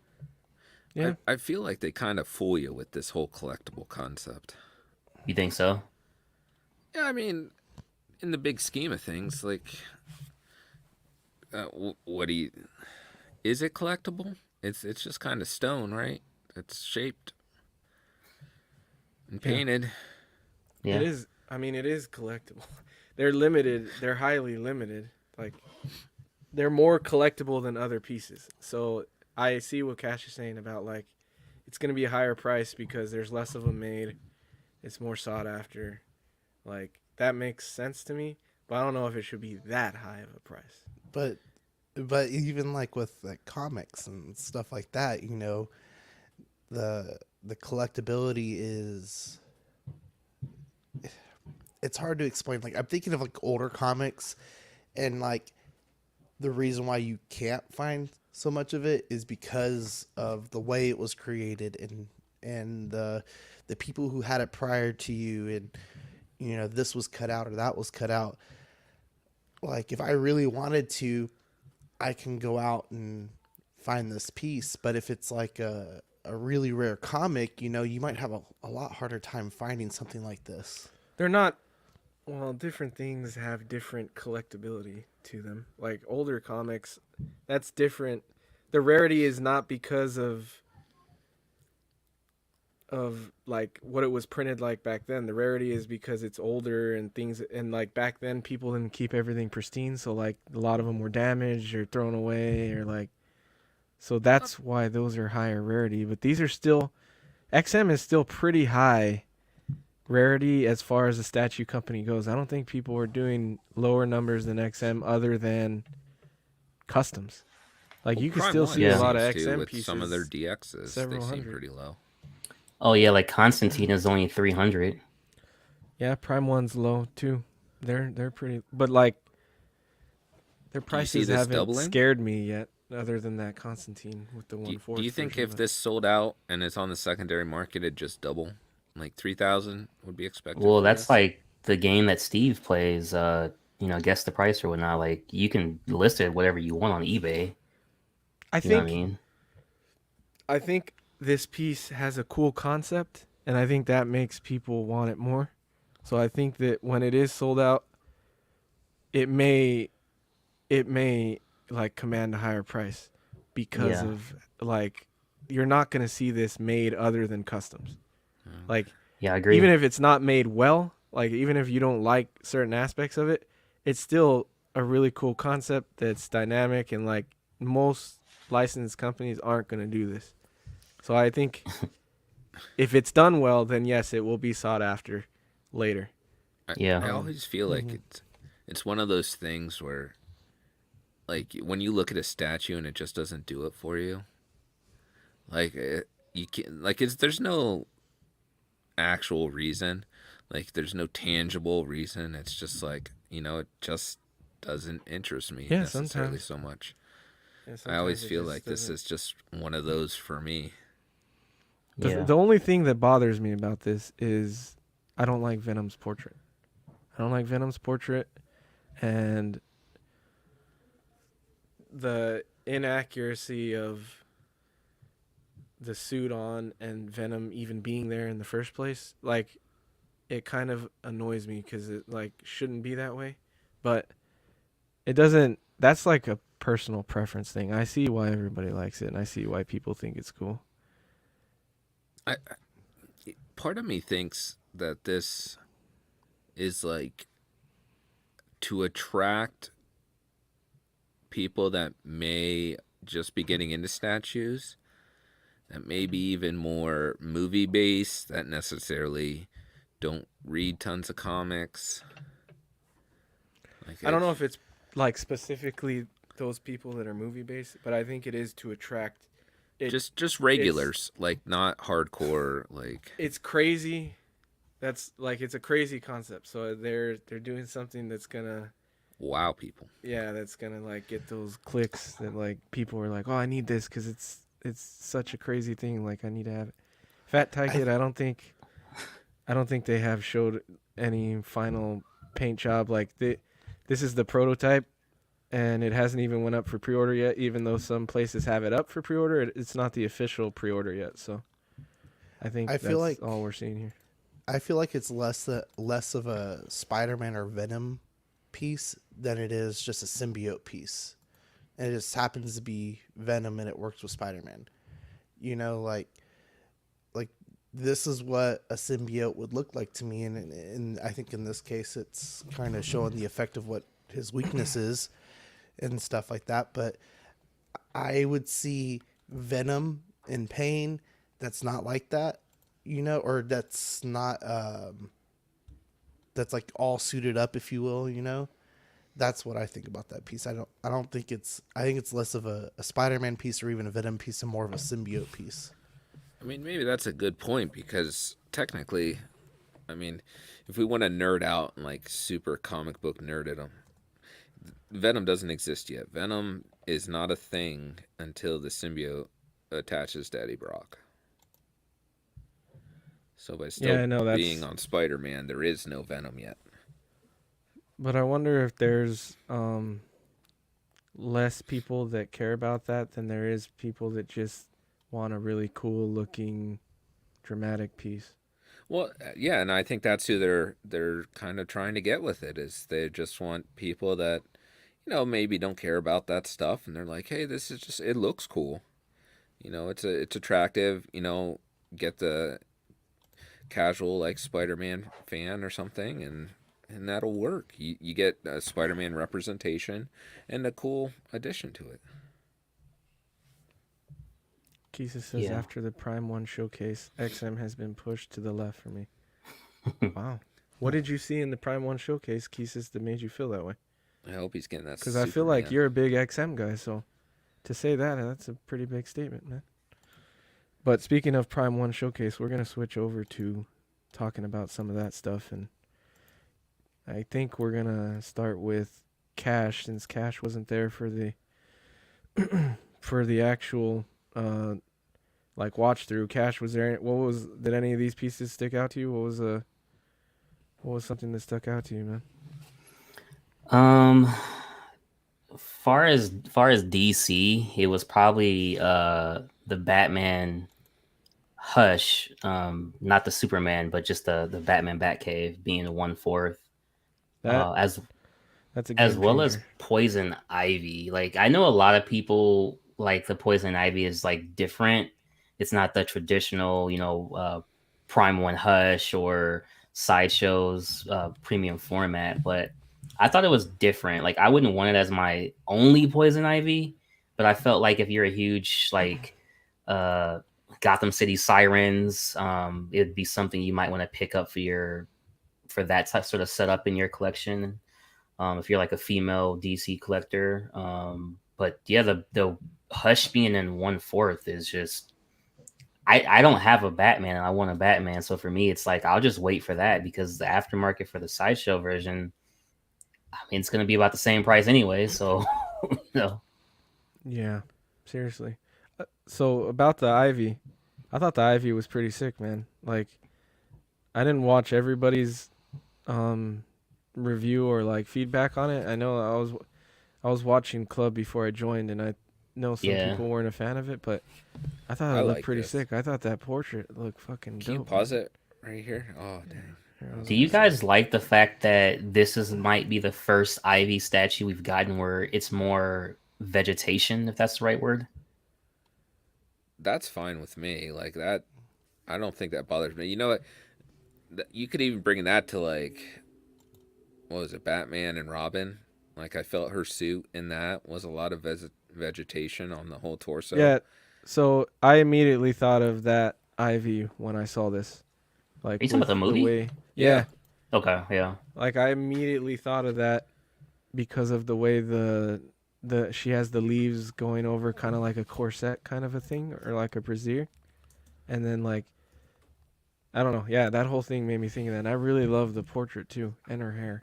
Yeah, I feel like they kind of fool you with this whole collectible concept. You think so? Yeah, I mean, in the big scheme of things, like, what do you? Is it collectible? It's just kind of stone, right? It's shaped and Yeah. painted. Yeah. it is. I mean, it is collectible. They're limited. They're highly limited. Like, they're more collectible than other pieces. So I see what Cash is saying about, like, it's going to be a higher price because there's less of them made. It's more sought after. Like, that makes sense to me, but I don't know if it should be that high of a price. But even like with like comics and stuff like that, you know, the collectability is, it's hard to explain. Like, I'm thinking of like older comics, and like the reason why you can't find so much of it is because of the way it was created, and the people who had it prior to you, and you know, this was cut out or that was cut out. Like, if I really wanted to, I can go out and find this piece. But if it's like a really rare comic, you know, you might have a lot harder time finding something like this. They're not. Well, different things have different collectability to them. Like older comics, that's different. The rarity is not because of like what it was printed like back then. The rarity is because it's older and things, and like back then people didn't keep everything pristine, so like a lot of them were damaged or thrown away, or like, so that's why those are higher rarity. But these are still, XM is still pretty high rarity as far as the statue company goes. I don't think people were doing lower numbers than XM other than customs. Like, you can Prime still One see a Yeah. lot of seems to, XM with pieces. some of their DXs, they several seem hundred. pretty low. Oh yeah, like Constantine is only 300. Yeah, Prime One's low too. They're pretty, but like their Do you see prices this haven't doubling? scared me yet. Other than that Constantine with the Do 1/4. you think if this sold out and it's on the secondary market, it'd just double? Like 3,000 would be expected. Well, for that's this? like the game that Steve plays. Guess the price or whatnot. Like, you can list it whatever you want on eBay. I You know what I think mean? I think this piece has a cool concept, and I think that makes people want it more. So I think that when it is sold out, it may like command a higher price because Yeah. of, like, you're not going to see this made other than customs. Like, Yeah, I agree. even if it's not made well, like even if you don't like certain aspects of it, it's still a really cool concept that's dynamic, and like most licensed companies aren't going to do this. So I think if it's done well, then yes, it will be sought after later. Yeah. I always feel like it's one of those things where, like, when you look at a statue and it just doesn't do it for you, like you can, like, there's no actual reason, like there's no tangible reason. It's just like, it just doesn't interest me Yeah, necessarily sometimes. so much. Yeah, I always sometimes it feel just like this doesn't- is just one of those for me. Yeah. The only thing that bothers me about this is I don't like Venom's portrait. I don't like Venom's portrait, and the inaccuracy of the suit on and Venom even being there in the first place, like it kind of annoys me because it like shouldn't be that way, but it doesn't. That's like a personal preference thing. I see why everybody likes it, and I see why people think it's cool. I part of me thinks that this is like to attract people that may just be getting into statues, that may be even more movie based, that necessarily don't read tons of comics. Like I don't know if it's like specifically those people that are movie based, but I think it is to attract. Just regulars, like not hardcore. Like It's crazy. That's like it's a crazy concept. So they're doing something that's gonna wow people. that's gonna like get those clicks that like people are like, oh, I need this because it's such a crazy thing. Like I need to have it. Fat Ticket. I don't think they have showed any final paint job. Like this is the prototype, and it hasn't even went up for pre-order yet. Even though some places have it up for pre-order, it's not the official pre-order yet. So I think I feel that's like all we're seeing here. I feel like it's less of a Spider-Man or Venom piece than it is just a symbiote piece, and it just happens to be Venom and it works with Spider-Man. You know, like this is what a symbiote would look like to me, and I think in this case it's kind of showing the effect of what his weakness is and stuff like that. But I would see Venom in pain that's not like that, you know, or that's not that's like all suited up, if you will, you know. That's what I think about that piece. I don't think I think it's less of a Spider-Man piece or even a Venom piece and more of a symbiote piece. I mean, maybe that's a good point because technically, I mean, if we want to nerd out and like super comic book nerded them, Venom doesn't exist yet. Venom is not a thing until the symbiote attaches to Eddie Brock. So by still being on Spider-Man, there is no Venom yet. But I wonder if there's less people that care about that than there is people that just want a really cool looking dramatic piece. Well, yeah, and I think that's who they're kind of trying to get with it, is they just want people that, you know, maybe don't care about that stuff, and they're like, hey, this is just, it looks cool, you know, it's attractive, you know, get the casual like Spider-Man fan or something, and that'll work. You get a Spider-Man representation and a cool addition to it. Kisa says after the Prime 1 showcase, XM has been pushed to the left for me. Wow. What did you see in the Prime 1 showcase, Kisses, that made you feel that way? I hope he's getting that. Because I feel like you're a big XM guy, so to say that's a pretty big statement, man. But speaking of Prime 1 showcase, we're going to switch over to talking about some of that stuff, and I think we're going to start with Cash, since Cash wasn't there for the for the actual like watch through. Cash, was there, did any of these pieces stick out to you? What was something that stuck out to you, man? Far as DC, it was probably the Batman Hush, not the Superman, but just the Batman Batcave being the 1/4. That's a game as well changer. As Poison Ivy. Like, I know a lot of people like the Poison Ivy is like different. It's not the traditional, you know, Prime 1 Hush or Sideshow's premium format, but I thought it was different. Like, I wouldn't want it as my only Poison Ivy, but I felt like if you're a huge like Gotham City Sirens, it'd be something you might want to pick up for that type, sort of setup in your collection. If you're like a female DC collector. But yeah, the Hush being in 1/4 is just, I don't have a Batman and I want a Batman. So for me, it's like, I'll just wait for that, because the aftermarket for the Sideshow version, I mean, it's going to be about the same price anyway. So, you know. Yeah, seriously. So about the Ivy, I thought the Ivy was pretty sick, man. Like, I didn't watch everybody's review or like feedback on it. I know I was watching Club before I joined, and I know some Yeah. people weren't a fan of it, but I thought I it looked like pretty this. sick. I thought that portrait looked fucking Can you dope. pause it right here? Oh, dang. Here, I'll Do look you at guys like the fact that this is might be the first Ivy statue we've gotten where it's more vegetation, if that's the right word? That's fine with me. Like that, I don't think that bothers me. You know what? You could even bring that to like, what was it, Batman and Robin? Like I felt her suit in that was a lot of vegetation on the whole torso. Yeah, so I immediately thought of that Ivy when I saw this. Like Are you talking with about the movie? way, Yeah. Okay, yeah. like I immediately thought of that because of the way the she has the leaves going over kind of like a corset kind of a thing or like a brassiere, and then like I don't know, yeah, that whole thing made me think of that. And I really love the portrait too, and her hair.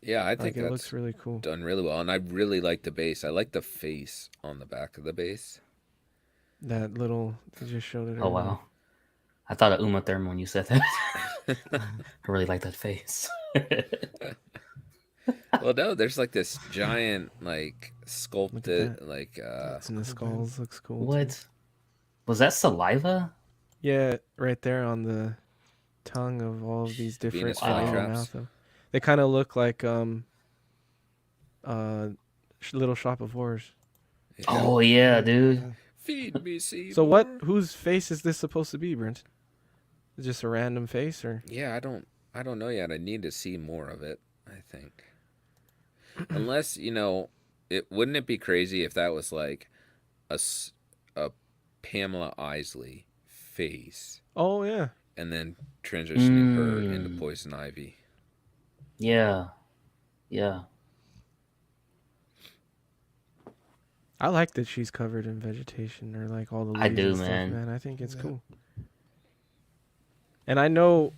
Yeah, I think Like it that's looks really cool. done really well, and I really like the base. I like the face on the back of the base. That little they just showed it. Oh earlier. wow. I thought of Uma Thurman when you said that. I really like that face. Well, no, there's like this giant, like sculpted, that. like It's in the skulls. Looks cool. Too. What? Was that saliva? Yeah, right there on the tongue of all of these different Venus and in the flytraps. mouth of. They kind of look like Little Shop of Horrors. Yeah. Oh yeah, dude. Feed me, Seymour. So what? Whose face is this supposed to be, Brent? Is it just a random face, or? Yeah, I don't know yet. I need to see more of it, I think. Unless, wouldn't it be crazy if that was like a Pamela Isley face Oh yeah. and then transitioning her into Poison Ivy? Yeah. Yeah. I like that she's covered in vegetation or like all the leaves I do, and stuff, man. man. I think it's cool. And I know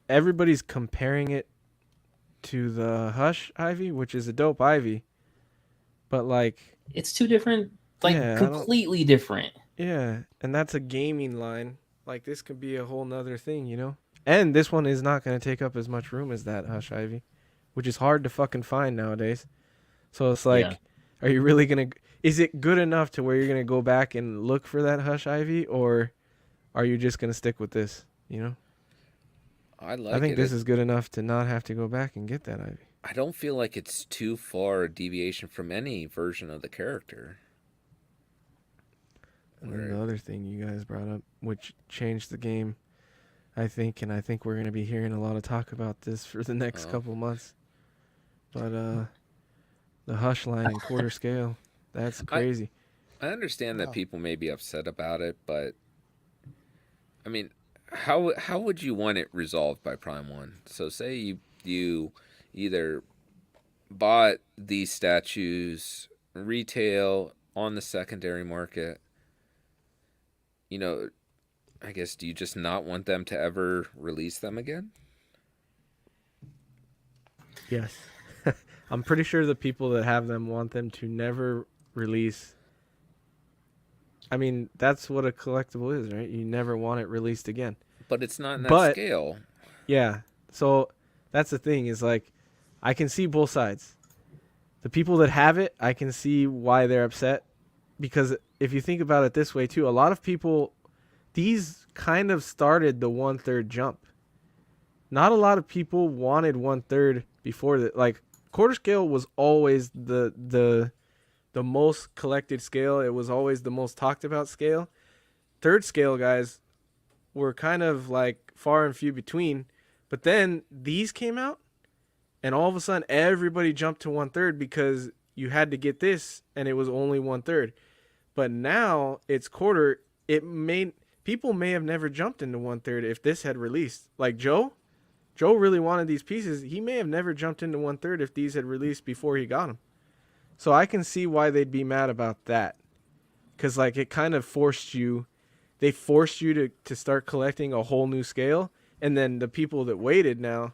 everybody's comparing it to the Hush Ivy, which is a dope Ivy. But like, It's two different, like Yeah, I don't- completely different. yeah, and that's a gaming line. Like this could be a whole nother thing, you know? And this one is not going to take up as much room as that Hush Ivy, which is hard to fucking find nowadays. So it's like, Yeah. are you really going to... Is it good enough to where you're going to go back and look for that Hush Ivy, or are you just going to stick with this, you know? I think this is good enough to not have to go back and get that Ivy. I don't feel like it's too far a deviation from any version of the character. And then the other thing you guys brought up, which changed the game, I think, and I think we're going to be hearing a lot of talk about this for the next couple months. But the Hush line in quarter scale, that's crazy. I understand that people may be upset about it, but I mean, how would you want it resolved by Prime 1? So say you either bought these statues retail on the secondary market, I guess, do you just not want them to ever release them again? Yes. I'm pretty sure the people that have them want them to never release. I mean, that's what a collectible is, right? You never want it released again. But it's not in that scale. Yeah. So that's the thing is like, I can see both sides. The people that have it, I can see why they're upset. Because if you think about it this way too, a lot of people, these kind of started the 1/3 jump. Not a lot of people wanted 1/3 before that. Like quarter scale was always the most collected scale. It was always the most talked about scale. Third scale guys were kind of like far and few between. But then these came out, and all of a sudden everybody jumped to 1/3 because you had to get this, and it was only 1/3. But now it's quarter. People may have never jumped into 1/3 if this had released. Like Joe really wanted these pieces. He may have never jumped into 1/3 if these had released before he got them. So I can see why they'd be mad about that, because like it kind of forced you. They forced you to start collecting a whole new scale, and then the people that waited now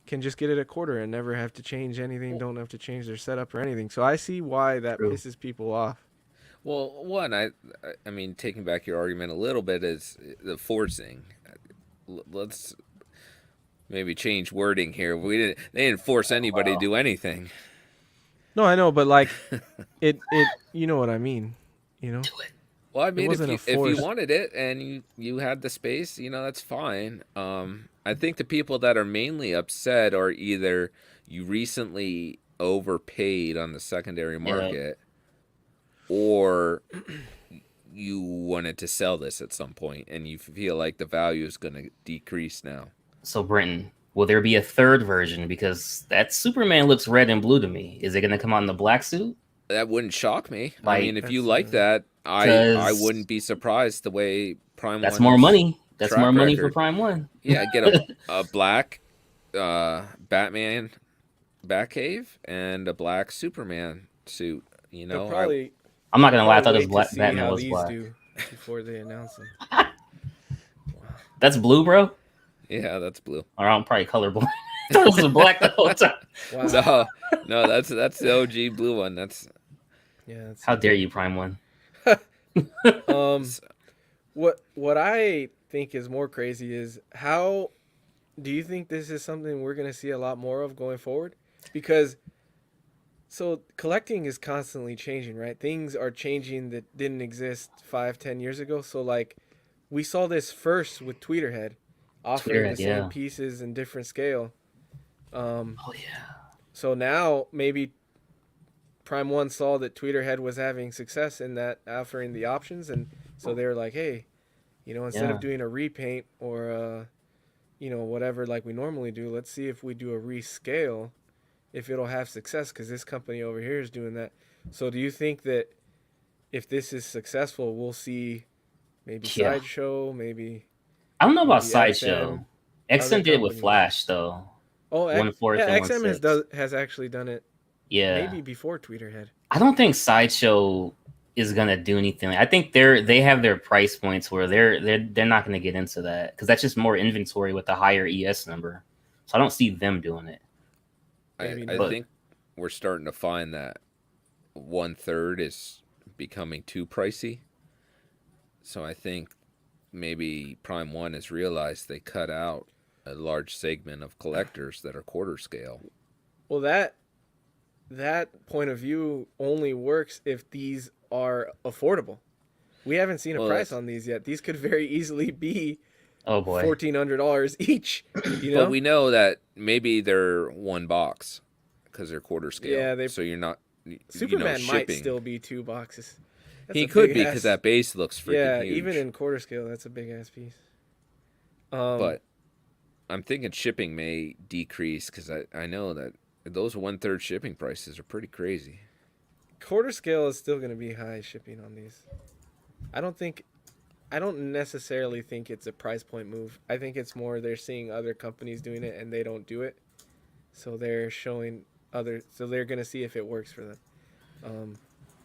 can just get it a quarter and never have to change anything, don't have to change their setup or anything. So I see why that pisses people off. Well, one, I mean, taking back your argument a little bit is the forcing. Let's maybe change wording here. They didn't force anybody to do anything. No, I know, but like it you know what I mean, you know? Well, I It mean, wasn't a if you forced. wanted it and you had the space, that's fine. I think the people that are mainly upset are either you recently overpaid on the secondary Yeah. market, or you wanted to sell this at some point and you feel like the value is going to decrease now. So, Brenton, will there be a third version? Because that Superman looks red and blue to me. Is it going to come out in the black suit? That wouldn't shock me. I Like, mean, if you That's like that, I because wouldn't be surprised the way Prime that's more One's money. That's more track money for record. Prime One. Yeah, get a black Batman Batcave and a black Superman suit. They'll probably I'm not gonna lie. I thought probably it was wait to black. see Batman how was these black. do before they announce them. That's blue, bro. Yeah, that's blue. Or I'm probably colorblind. I thought it was black the whole time. Wow. No, that's the OG blue one. That's Yeah. That's How dare you, Prime One? What I think is more crazy is how do you think this is something we're gonna see a lot more of going forward? Because so collecting is constantly changing, right? Things are changing that didn't exist 5-10 years ago. So like we saw this first with Tweeterhead offering Tweeterhead, the same yeah. pieces in different scale. Oh yeah. So now maybe Prime One saw that Tweeterhead was having success in that offering the options, and so they were like, hey, instead Yeah. of doing a repaint or whatever like we normally do, let's see if we do a rescale, if it'll have success, because this company over here is doing that. So do you think that if this is successful, we'll see maybe Yeah. Sideshow, maybe I don't know about maybe Sideshow. other XM did it with companies? Flash though. Oh, 1/4 yeah, and XM 1/6. has actually done it Yeah. maybe before Tweeterhead. I don't think Sideshow is gonna do anything. I think they have their price points where they're not gonna get into that because that's just more inventory with a higher ES number. So I don't see them doing it. Maybe I not. think we're starting to find that 1/3 is becoming too pricey. So I think maybe Prime One has realized they cut out a large segment of collectors that are quarter scale. Well, that point of view only works if these are affordable. We haven't seen a price on these yet. These could very easily be Oh boy. $1,400 each. You know? But we know that maybe they're one box because they're quarter scale. Yeah, so you're not. Superman might shipping. still be 2 boxes. That's He a could big be ass- because that base looks freaking Yeah, huge. even in quarter scale, that's a big ass piece. But I'm thinking shipping may decrease because I know that those 1/3 shipping prices are pretty crazy. quarter scale is still going to be high shipping on these. I don't necessarily think it's a price point move. I think it's more they're seeing other companies doing it and they don't do it. So they're showing so they're going to see if it works for them.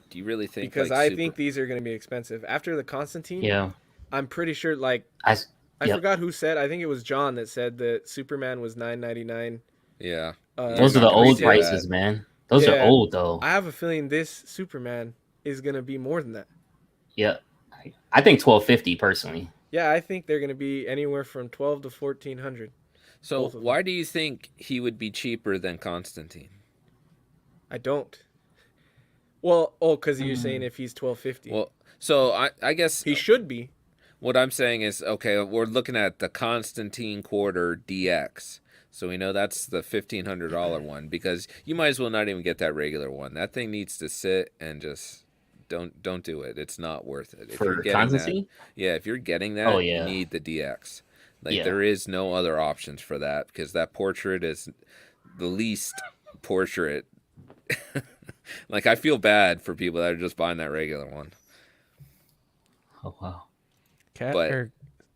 Do you really think? Because like, I think these are going to be expensive. After the Constantine, Yeah. I'm pretty sure I forgot who said. I think it was John that said that Superman was $9.99. Yeah. Those are the old prices, man. Those are old though. I have a feeling this Superman is going to be more than that. Yeah. I think $1,250 personally. Yeah, I think they're going to be anywhere from $1,200 to $1,400. So why do you think he would be cheaper than Constantine? I don't. Well, because you're saying if he's $1,250. Well, so I guess he should be. What I'm saying is, okay, we're looking at the Constantine Quarter DX. So we know that's the $1,500 one because you might as well not even get that regular one. That thing needs to sit and just don't do it. It's not worth it. If For Constantine? If you're getting that, you need the DX. There is no other options for that because that portrait is the least portrait. I feel bad for people that are just buying that regular one. Oh wow.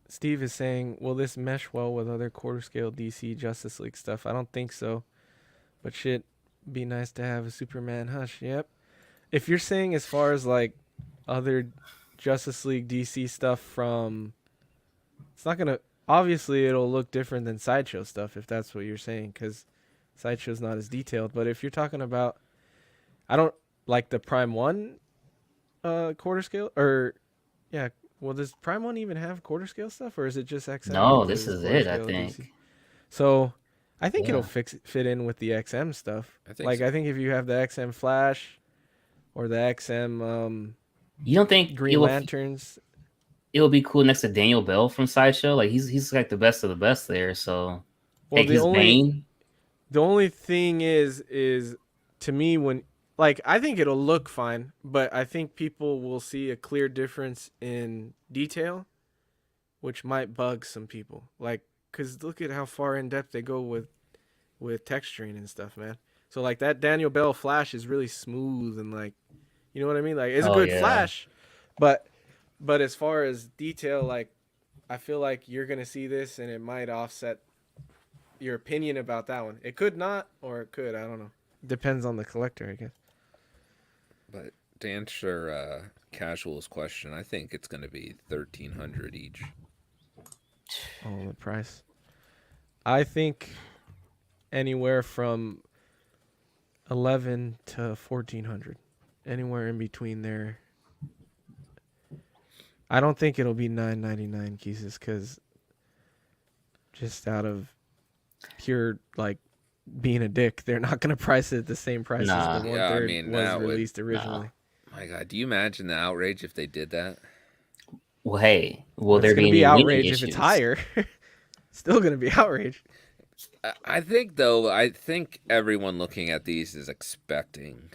Steve is saying, will this mesh well with other quarter scale DC Justice League stuff? I don't think so. But shit, be nice to have a Superman Hush. Yep. If you're saying as far as other Justice League DC stuff from, it's not gonna, obviously it'll look different than Sideshow stuff if that's what you're saying, because Sideshow's not as detailed. But if you're talking about, I don't like the Prime 1 quarter scale, or yeah. Well, does Prime 1 even have quarter scale stuff, or is it just XM? No, this is it, I think. DC? So, I think it'll Yeah. fit in with the XM stuff. I think Like so. I think if you have the XM Flash or the XM You don't think Green Lanterns, it will be cool next to Daniel Bell from Sideshow? Like he's like the best of the best there. So well take his Bane. the only thing is to me when like I think it'll look fine, but I think people will see a clear difference in detail, which might bug some people. Like cuz look at how far in depth they go with texturing and stuff, man. So like that Daniel Bell Flash is really smooth and like you know what I mean? Like it's a Oh good yeah. Flash, but as far as detail, like I feel like you're gonna see this and it might offset your opinion about that one. It could not, or it could. I don't know. Depends on the collector, I guess. But to answer Casual's question, I think it's going to be 1,300 each. Oh, the price. I think anywhere from 11 to 1,400, anywhere in between there. I don't think it'll be 999 pieces because just out of pure like being a dick, they're not gonna price it at the same price as Nah. the one Yeah, I third mean, was that would- released originally. My God, do you imagine the outrage if they did that? Well, hey, will It's there gonna be be any leaning outrage if issues? it's higher. Still gonna be outrage. I think though, I think everyone looking at these is expecting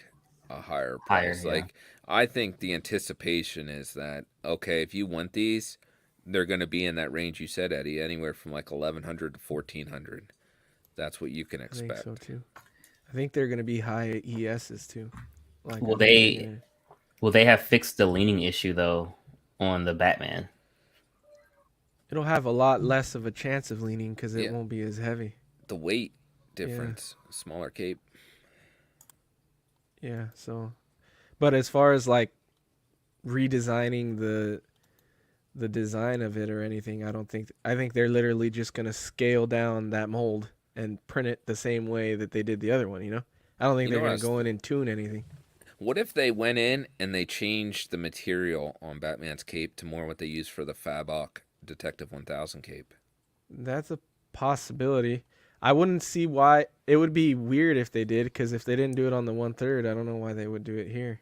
a higher price. Higher, yeah. Like I think the anticipation is that okay, if you want these, they're going to be in that range you said, Eddie, anywhere from like 1,100 to 1,400. That's what you can I think expect. so too. I think they're gonna be high ESs too. Like Will I think they're they gonna- will they have fixed the leaning issue though on the Batman? It'll have a lot less of a chance of leaning because it Yeah. won't be as heavy. The weight difference, smaller cape. Yeah. So, but as far as like redesigning the design of it or anything, I think they're literally just gonna scale down that mold and print it the same way that they did the other one. You know, I don't think You know they're what gonna I was go in and tune anything. What if they went in and they changed the material on Batman's cape to more what they use for the Fabok Detective 1000 cape? That's a possibility. I wouldn't see why it would be weird if they did, because if they didn't do it on the 1/3, I don't know why they would do it here.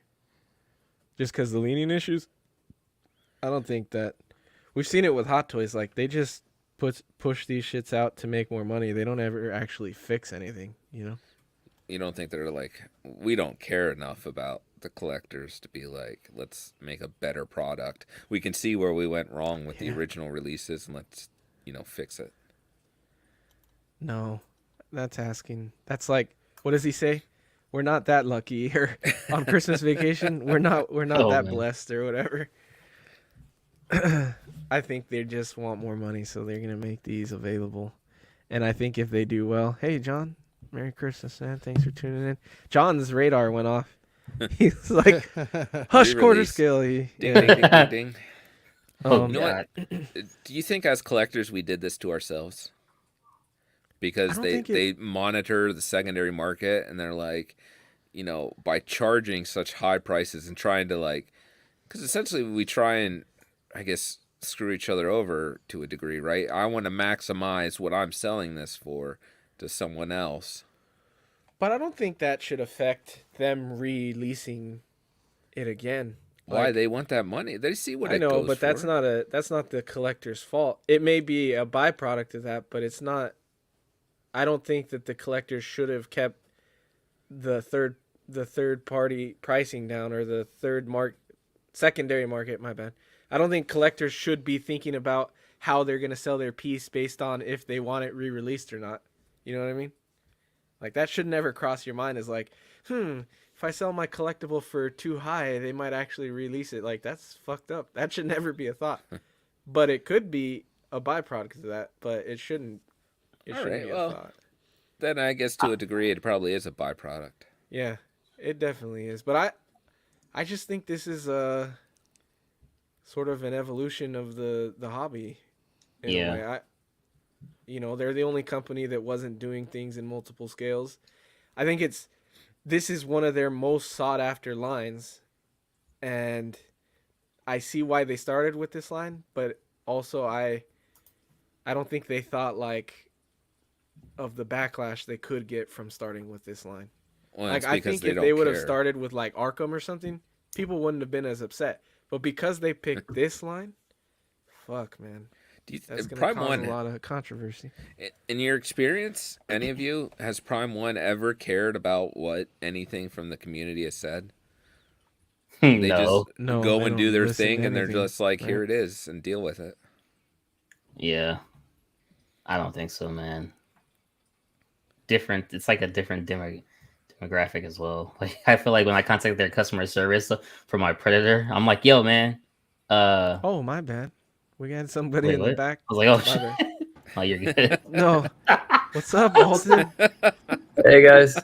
Just because the leaning issues. I don't think that we've seen it with Hot Toys. Like they just push these shits out to make more money. They don't ever actually fix anything. You know. You don't think they're like, we don't care enough about the collectors to be like, let's make a better product. We can see where we went wrong with the Yeah. original releases and let's, fix it. No, that's asking. That's like, what does he say? We're not that lucky, or on Christmas vacation, we're not Oh, that man. blessed, or whatever. I think they just want more money, so they're gonna make these available. And I think if they do well, hey John, Merry Christmas, man. Thanks for tuning in. John's radar went off. He's like, hush quarter Re-release. scale. He, Ding, yeah. ding, ding, ding, ding. Oh, You know God. what? Do you think as collectors we did this to ourselves? Because I don't they think it- they monitor the secondary market and they're like, by charging such high prices and trying to like, because essentially we try and, I guess, screw each other over to a degree, right? I want to maximize what I'm selling this for to someone else. But I don't think that should affect them releasing it again. Why Like, they want that money? They see what I it know, goes but that's for. not the collector's fault. It may be a byproduct of that, but it's not. I don't think that the collectors should have kept the third party pricing down, or the secondary market. My bad. I don't think collectors should be thinking about how they're gonna sell their piece based on if they want it re-released or not. You know what I mean? Like that should never cross your mind as like, if I sell my collectible for too high, they might actually release it. Like that's fucked up. That should never be a thought. But it could be a byproduct of that, but it shouldn't. It All shouldn't right, be well. a thought. Then I guess to a degree it probably is a byproduct. Yeah, it definitely is. But I just think this is a sort of an evolution of the hobby. In Yeah. a way. They're the only company that wasn't doing things in multiple scales. I think this is one of their most sought after lines, and I see why they started with this line, but also I don't think they thought like of the backlash they could get from starting with this line. Well, Like it's I because think they if don't they would have care. started with like Arkham or something, people wouldn't have been as upset. But because they picked this line, fuck man, Do you that's gonna Prime cause One, a lot of controversy. in your experience, any of you, has Prime One ever cared about what anything from the community has said? They No. just No, go they and do don't their listen to thing, and they're anything, just like, right? here it is, and deal with it. Yeah. I don't think so, man. Different. It's like a different demographic as well. Like I feel like when I contact their customer service for my Predator, I'm like, "Yo, man, Oh my bad, we had somebody wait, in the what?" back. I was like, "Oh, My shit." bad. Oh, you're good. No, what's up, Walton? Hey guys,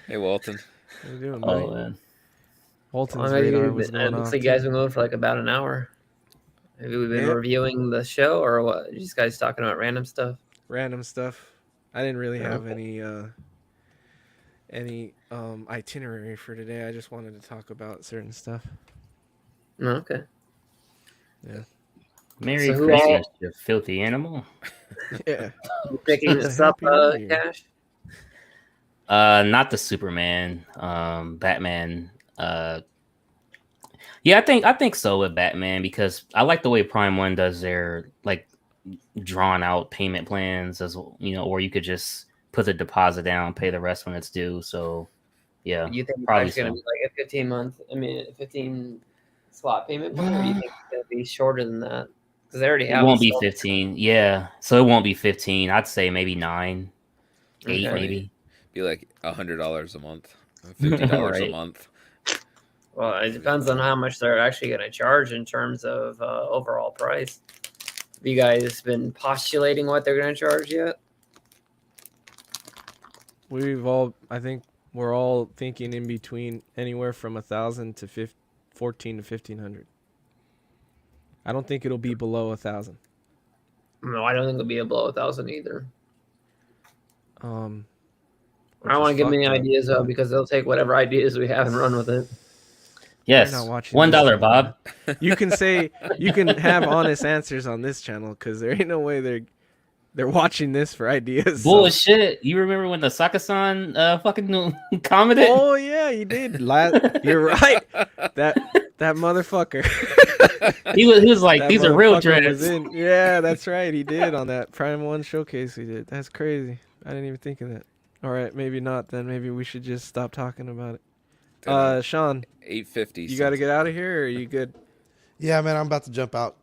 Hey, Walton. How you doing, buddy? Oh man. Walton's how you radar been? was It going looks off. like you guys been going for like about an hour. Maybe we've been Yeah. reviewing the show, or what? You guys talking about random stuff? Random stuff. I didn't really have Okay. any itinerary for today. I just wanted to talk about certain stuff. No, okay. Yeah. Merry So who Christmas, you filthy animal. Yeah. You picking It's a this up, Happy New Year. Cash? Not the Superman, Batman. Yeah, I think so with Batman because I like the way Prime One does their like drawn out payment plans as well, you know, or you could just put the deposit down, pay the rest when it's due. So yeah, You think probably it's gonna so. be like a 15-month? I mean, a 15 slot payment plan, or do you think it's gonna be shorter than that? Because they already It have. won't be 15. Yeah, so it won't be 15. I'd say maybe 9, 8 Okay. maybe. Be like $100 a month, $50 a Right. month. Well, it depends on how much they're actually going to charge in terms of overall price. Have you guys been postulating what they're going to charge yet? I think we're all thinking in between anywhere from 1,000 to 14 to 1,500. I don't think it'll be below 1,000. No, I don't think it'll be below 1,000 either. Which I don't want to is give them any fucked up, ideas though, but because they'll take whatever ideas we have and run with it. they're not Yes, watching $1, this channel, Bob. man. You can have honest answers on this channel because there ain't no way they're watching this for ideas. So. Bullshit. You remember when the Saka-san fucking commented? Oh yeah, he did. You're right. That motherfucker. He was like, That these are real motherfucker was dreads. in. Yeah, that's right. He did on that Prime One showcase. He did. That's crazy. I didn't even think of that. All right, maybe not. Then maybe we should just stop talking about it. Sean, 850. you got to get out of here, or are you good? Yeah, man, I'm about to jump out.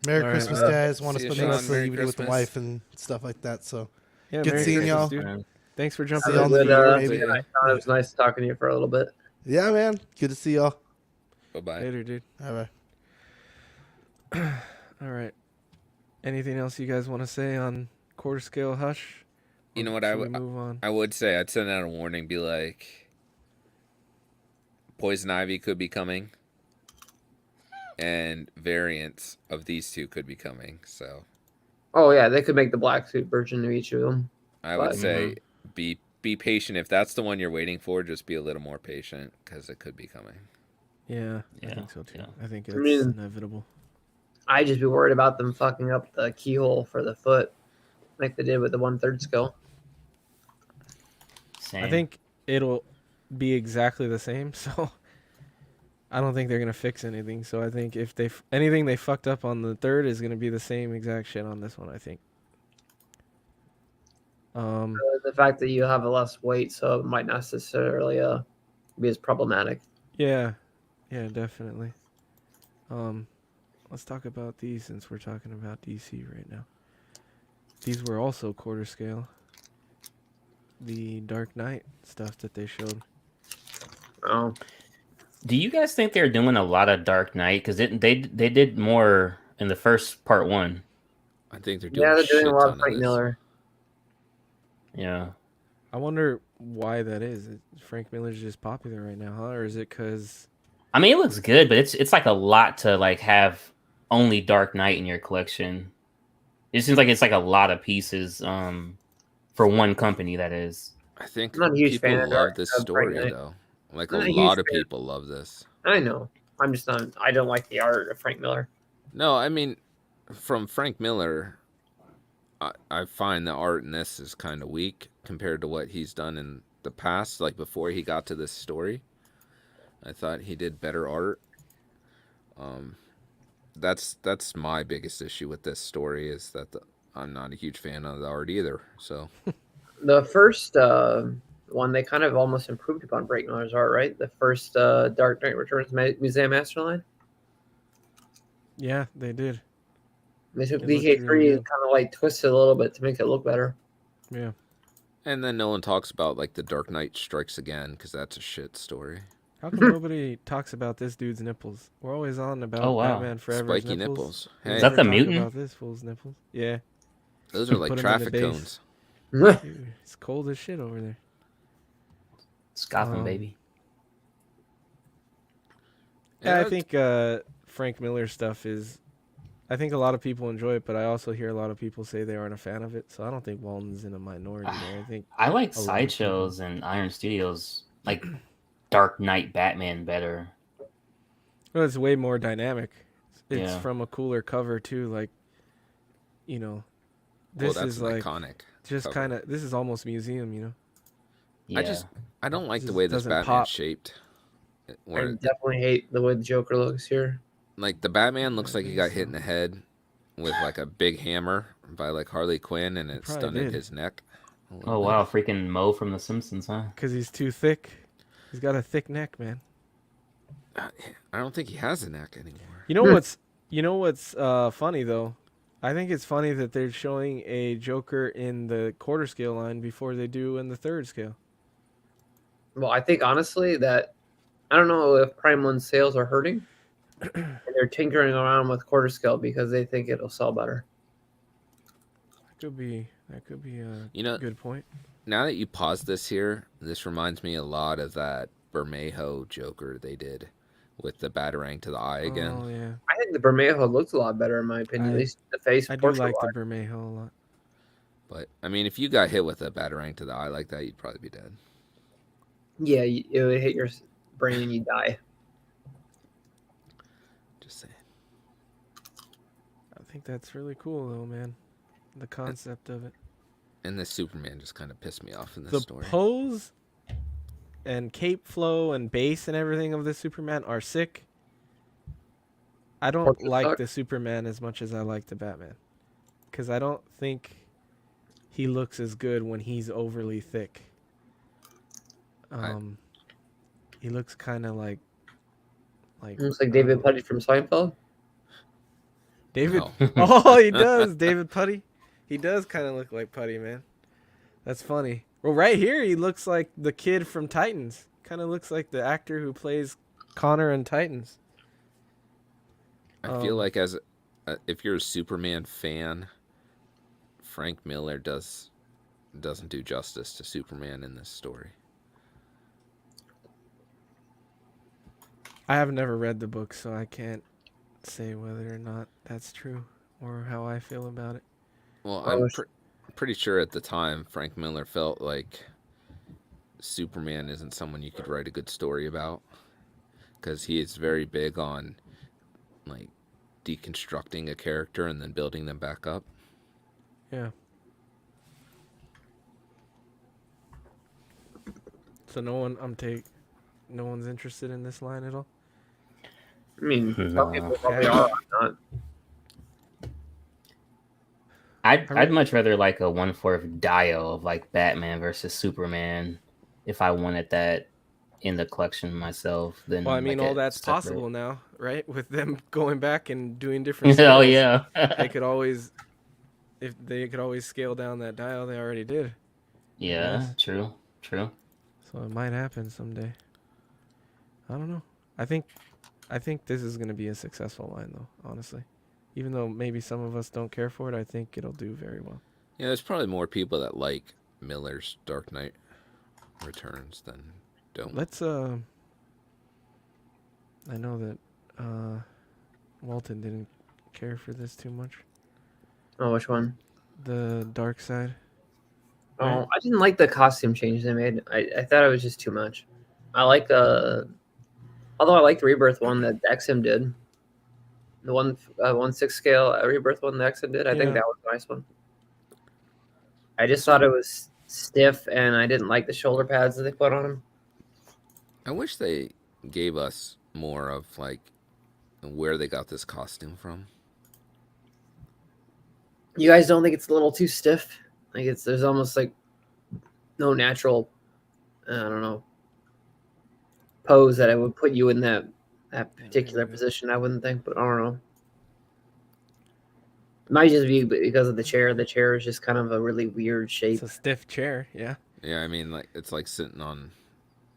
Merry All right, Christmas, man. guys. Want to See you, spend the rest Sean. of the Merry evening with the Christmas. wife and stuff like that. So Yeah, Good Merry seeing Christmas, y'all. dude. Man. Thanks for See jumping y'all on in the the video future, update, maybe. man. It was nice talking to you for a little bit. yeah, man, good to see y'all. Bye-bye. Later, dude. All right. All right. Anything else you guys want to say on quarter scale hush? You know what Should we move on? I would say? I'd send out a warning, be like, Poison Ivy could be coming, and variants of these two could be coming. So Oh yeah, they could make the black suit version of each of them. I would But- say be patient. If that's the one you're waiting for, just be a little more patient because it could be coming. Yeah, I Yeah, think so too. yeah. I think it's mean- inevitable. I just be worried about them fucking up the keyhole for the foot, like they did with the 1/3 skull. Same. I think it'll be exactly the same. So I don't think they're gonna fix anything. So I think if anything they fucked up on the third is gonna be the same exact shit on this one. I think. The fact that you have a less weight, so it might not necessarily be as problematic. Yeah, definitely. Let's talk about these since we're talking about DC right now. These were also quarter scale. The Dark Knight stuff that they showed. Oh, Do you guys think they're doing a lot of Dark Knight? Because they did more in the first part one. I think they're doing yeah, a they're doing shit a lot ton of Frank this. Miller. Yeah. I wonder why that is. Frank Miller's just popular right now, huh? Or is it because... I mean, it looks good, but it's like a lot to like have only Dark Knight in your collection. It seems like it's like a lot of pieces for one company, that is. I think I'm not a huge people fan of love this Frank story Knight. though. Like I'm a not a huge lot of fan. people love this. I know. I'm just not. I don't like the art of Frank Miller. No, I mean, from Frank Miller, I find the art in this is kind of weak compared to what he's done in the past. Like before he got to this story, I thought he did better art. That's my biggest issue with this story is that I'm not a huge fan of the art either. So The first one they kind of almost improved upon Break Miller's art, right? The first Dark Knight Returns Museum Masterline. Yeah, they did. They took It looked DK3 really and good. kind of like twisted a little bit to make it look better. Yeah. and then no one talks about like the Dark Knight Strikes Again because that's a shit story. How come nobody talks about this dude's nipples? We're always on about Oh, wow. Batman Forever's Spiky nipples. nipples. We Hey. Is that never the talk mutant? about this fool's nipples. Yeah. Those are like Put 'em in the traffic base. cones. Dude, it's cold as shit over there. It's Gotham, baby. Yeah, I that's- think Frank Miller stuff is. I think a lot of people enjoy it, but I also hear a lot of people say they aren't a fan of it. So I don't think Walton's in a minority there. I think I like a lot of Sideshows and Iron Studios, like Dark Knight Batman better. well, it's way more dynamic. It's Yeah. from a cooler cover too. Like, you know, well, this that's is an like iconic. just cover. kind of. This is almost museum. You know. Yeah. I don't like This the way this doesn't Batman's pop. shaped. I Where definitely hate the way the Joker looks here. like the Batman looks I like he think got so. hit in the head with like a big hammer by like Harley Quinn and it probably stunned did. his neck. a little Oh bit. wow, freaking Mo from The Simpsons, huh? Because he's too thick. He's got a thick neck, man. I don't think he has a neck anymore. You know what's funny though? I think it's funny that they're showing a Joker in the quarter scale line before they do in the third scale. Well, I think honestly that I don't know if Prime 1 sales are hurting. And they're tinkering around with quarter scale because they think it'll sell better. That could be a You know, good point. now that you pause this here, this reminds me a lot of that Bermejo Joker they did with the Batarang to the eye again. Oh yeah, I think the Bermejo looks a lot better in my opinion. At least the face I do portrait like the wise. Bermejo a lot. But I mean, if you got hit with a Batarang to the eye like that, you'd probably be dead. Yeah, it would hit your brain and you die. Just saying. I think that's really cool though, man. The concept of it. And this Superman just kind of pissed me off in this The story. pose and cape flow and base and everything of the Superman are sick. I don't Portrait like suck. the Superman as much as I like the Batman. Because I don't think he looks as good when he's overly thick. He looks kind of like Looks like David Puddy from Seinfeld. David. No. Oh, he does. David Putty. He does kind of look like Putty, man. That's funny. Well, right here, he looks like the kid from Titans. Kind of looks like the actor who plays Connor in Titans. I feel like if you're a Superman fan, Frank Miller doesn't do justice to Superman in this story. I have never read the book, so I can't say whether or not that's true or how I feel about it. Well, I I'm wish- pretty sure at the time Frank Miller felt like Superman isn't someone you could write a good story about because he is very big on like deconstructing a character and then building them back up. Yeah. So no one's interested in this line at all? I mean, No. some people probably are. I'm not. I'd much rather like a 1/4 Dio of like Batman versus Superman if I wanted that in the collection myself. Than Well, I mean, like all a that's separate- possible now, right? With them going back and doing different scales. Oh yeah. They could always, if they could always scale down that dial, they already did. Yeah, Yes. true. So it might happen someday. I don't know. I think this is going to be a successful line, though, honestly. Even though maybe some of us don't care for it, I think it'll do very well. Yeah, there's probably more people that like Miller's Dark Knight Returns than don't. Let's, I know that Walton didn't care for this too much. Oh, which one? The Dark Side. Oh, I didn't like the costume change they made. I thought it was just too much. I like although I like the Rebirth one that XM did. The 1/6 scale Rebirth one that XM did. I Yeah. think that was a nice one. I just thought it was stiff, and I didn't like the shoulder pads that they put on them. I wish they gave us more of like where they got this costume from. You guys don't think it's a little too stiff? Like there's almost like no natural, I don't know, pose that I would put you in that particular position. I wouldn't think, but I don't know. It might just be because of the chair. The chair is just kind of a really weird shape. It's a stiff chair, yeah. Yeah, I mean, like it's like sitting on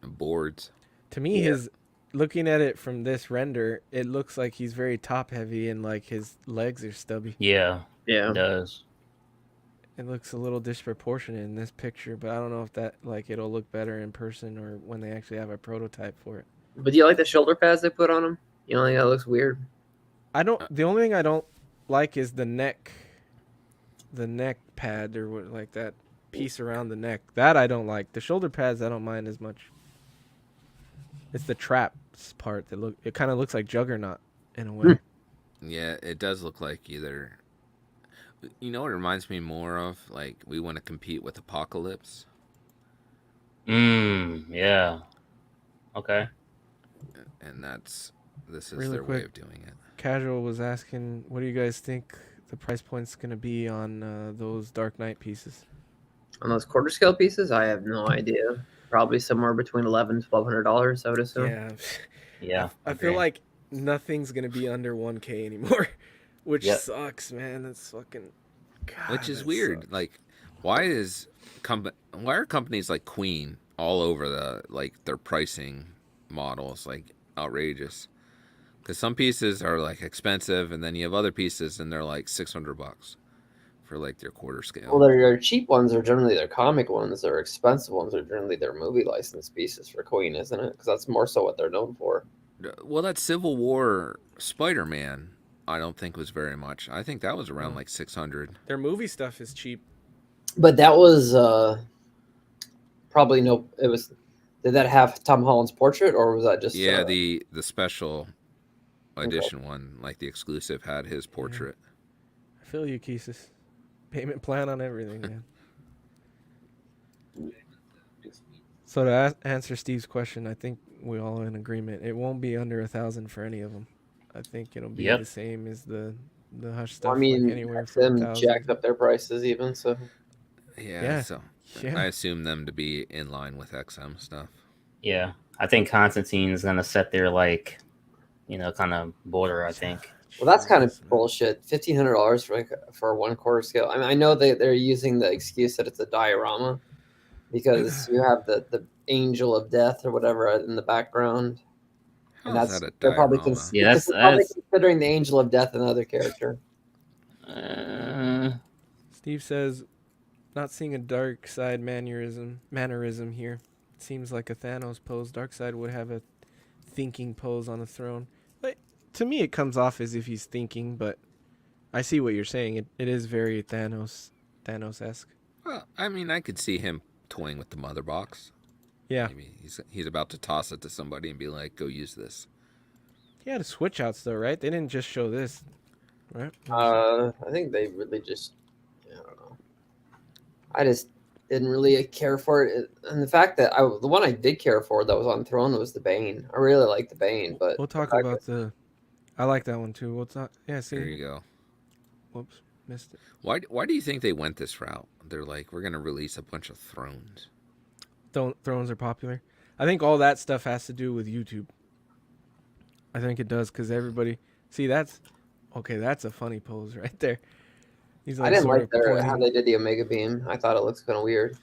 boards. To me, his looking at it from this render, it looks like he's very top heavy and like his legs are stubby. Yeah, Yeah. it does. It looks a little disproportionate in this picture, but I don't know if that like it'll look better in person or when they actually have a prototype for it. But do you like the shoulder pads they put on him? You don't think that looks weird? I don't. The only thing I don't like is the neck pad or what, like that piece around the neck. That I don't like. The shoulder pads I don't mind as much. It's the traps part that it kind of looks like Juggernaut in a way. Yeah, it does look like either. You know what it reminds me more of? Like we want to compete with Apocalypse. Yeah. Okay. And this is Really their way quick. of doing it. Casual was asking, what do you guys think the price point's going to be on those Dark Knight pieces? On those quarter scale pieces, I have no idea. Probably somewhere between $1,100 and $1,200, I would assume. Yeah. Yeah. I feel like nothing's going to be under 1K anymore, which sucks, man. That's fucking... God, which is that weird. sucks. Like, why are companies like Queen all over their pricing models like outrageous? Because some pieces are like expensive, and then you have other pieces, and they're like $600 for like their quarter scale. Well, their cheap ones are generally their comic ones. Their expensive ones are generally their movie license pieces for Queen, isn't it? Because that's more so what they're known for. Well, that Civil War Spider-Man, I don't think was very much. I think that was around like 600. Their movie stuff is cheap. But that was probably no. It was. Did that have Tom Holland's portrait, or was that just? Yeah, the special edition one, like the exclusive, had his portrait. I feel you, Keesis. Payment plan on everything, man. So to answer Steve's question, I think we're all in agreement. It won't be under 1,000 for any of them. I think it'll be the same as the Hush stuff. I mean, like anywhere from them jacked up their prices even. So yeah. I assume them to be in line with XM stuff. Yeah, I think Constantine's gonna set their kind of border. I think. Well, that's kind of bullshit. $1,500 for a 1/4 scale. I mean, I know they're using the excuse that it's a diorama because you have the angel of death or whatever in the background. How and is that a they're probably diorama? That's considering the angel of death another character. Steve says, not seeing a dark side mannerism here. It seems like a Thanos pose. Darkseid would have a thinking pose on a throne. But to me, it comes off as if he's thinking, but I see what you're saying. It is very Thanos-esque. Well, I mean, I could see him toying with the mother box. Yeah. Maybe he's about to toss it to somebody and be like, "Go use this." He had switch outs though, right? They didn't just show this, right? I think they really just, I don't know. I just didn't really care for it, and the fact that the one I did care for that was on Throne was the Bane. I really like the Bane, but we'll talk about I like that one too. We'll talk. Yeah, see. There you go. Whoops, missed it. Why do you think they went this route? They're like, we're gonna release a bunch of Thrones. Thrones are popular. I think all that stuff has to do with YouTube. I think it does because everybody that's a funny pose right there. He's I didn't like how they did the Omega Beam. I thought it looks kind of weird.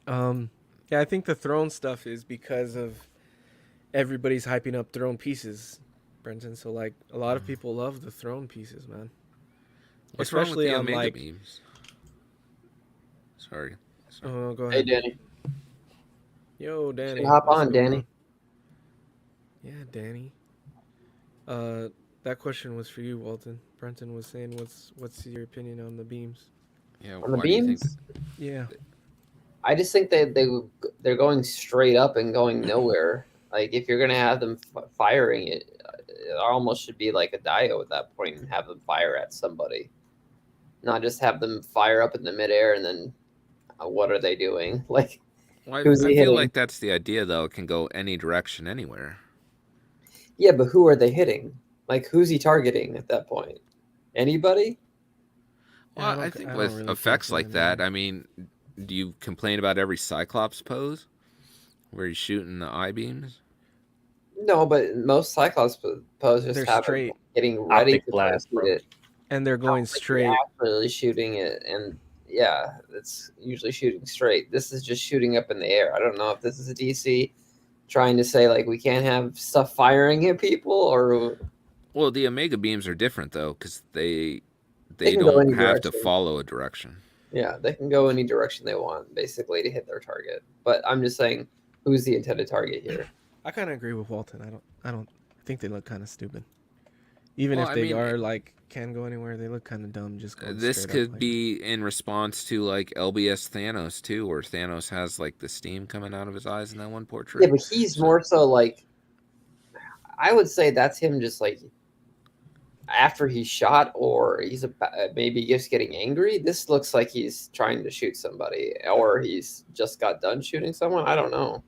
Yeah, I think the Throne stuff is because of everybody's hyping up Throne pieces, Brenton. So like a lot of people love the Throne pieces, man. What's especially wrong with the on Omega like beams? Sorry. Oh, go Hey, ahead. Danny. Yo, Danny. Hop What's on, going Danny. on? Yeah, Danny. That question was for you, Walton. Brenton was saying, what's your opinion on the beams? Yeah, On the why do you think beams? Yeah. I just think they're going straight up and going nowhere. Like if you're gonna have them firing it almost should be like a diode at that point and have them fire at somebody. not just have them fire up in the midair and then what are they doing? Like, Well, who's I he feel hitting? like that's the idea, though. It can go any direction, anywhere. Yeah, but who are they hitting? Like, who's he targeting at that point? Anybody? Yeah, Well, I think don't with really effects think like that, I mean, do you complain about every Cyclops pose where he's shooting the eye beams? No, but most Cyclops poses They're have it straight. getting ready Optic to try to blast, shoot bro. it. And they're going Like, he's straight. actually shooting it, and yeah, it's usually shooting straight. This is just shooting up in the air. I don't know if this is a DC trying to say like we can't have stuff firing at people, or Well, the Omega beams are different though, because they can go don't any have to direction. follow a direction. Yeah, they can go any direction they want basically to hit their target. But I'm just saying, who's the intended target here? I kind of agree with Walton. I think they look kind of stupid. Even Well, if I they mean, are like can go anywhere, they look kind of dumb just going this straight could up like be in response to like LBS Thanos too, where Thanos has like the steam coming out of his eyes in that one portrait. Yeah, but he's more so like, I would say that's him just like after he's shot, or he's maybe just getting angry. This looks like he's trying to shoot somebody, or he's just got done shooting someone. I don't know.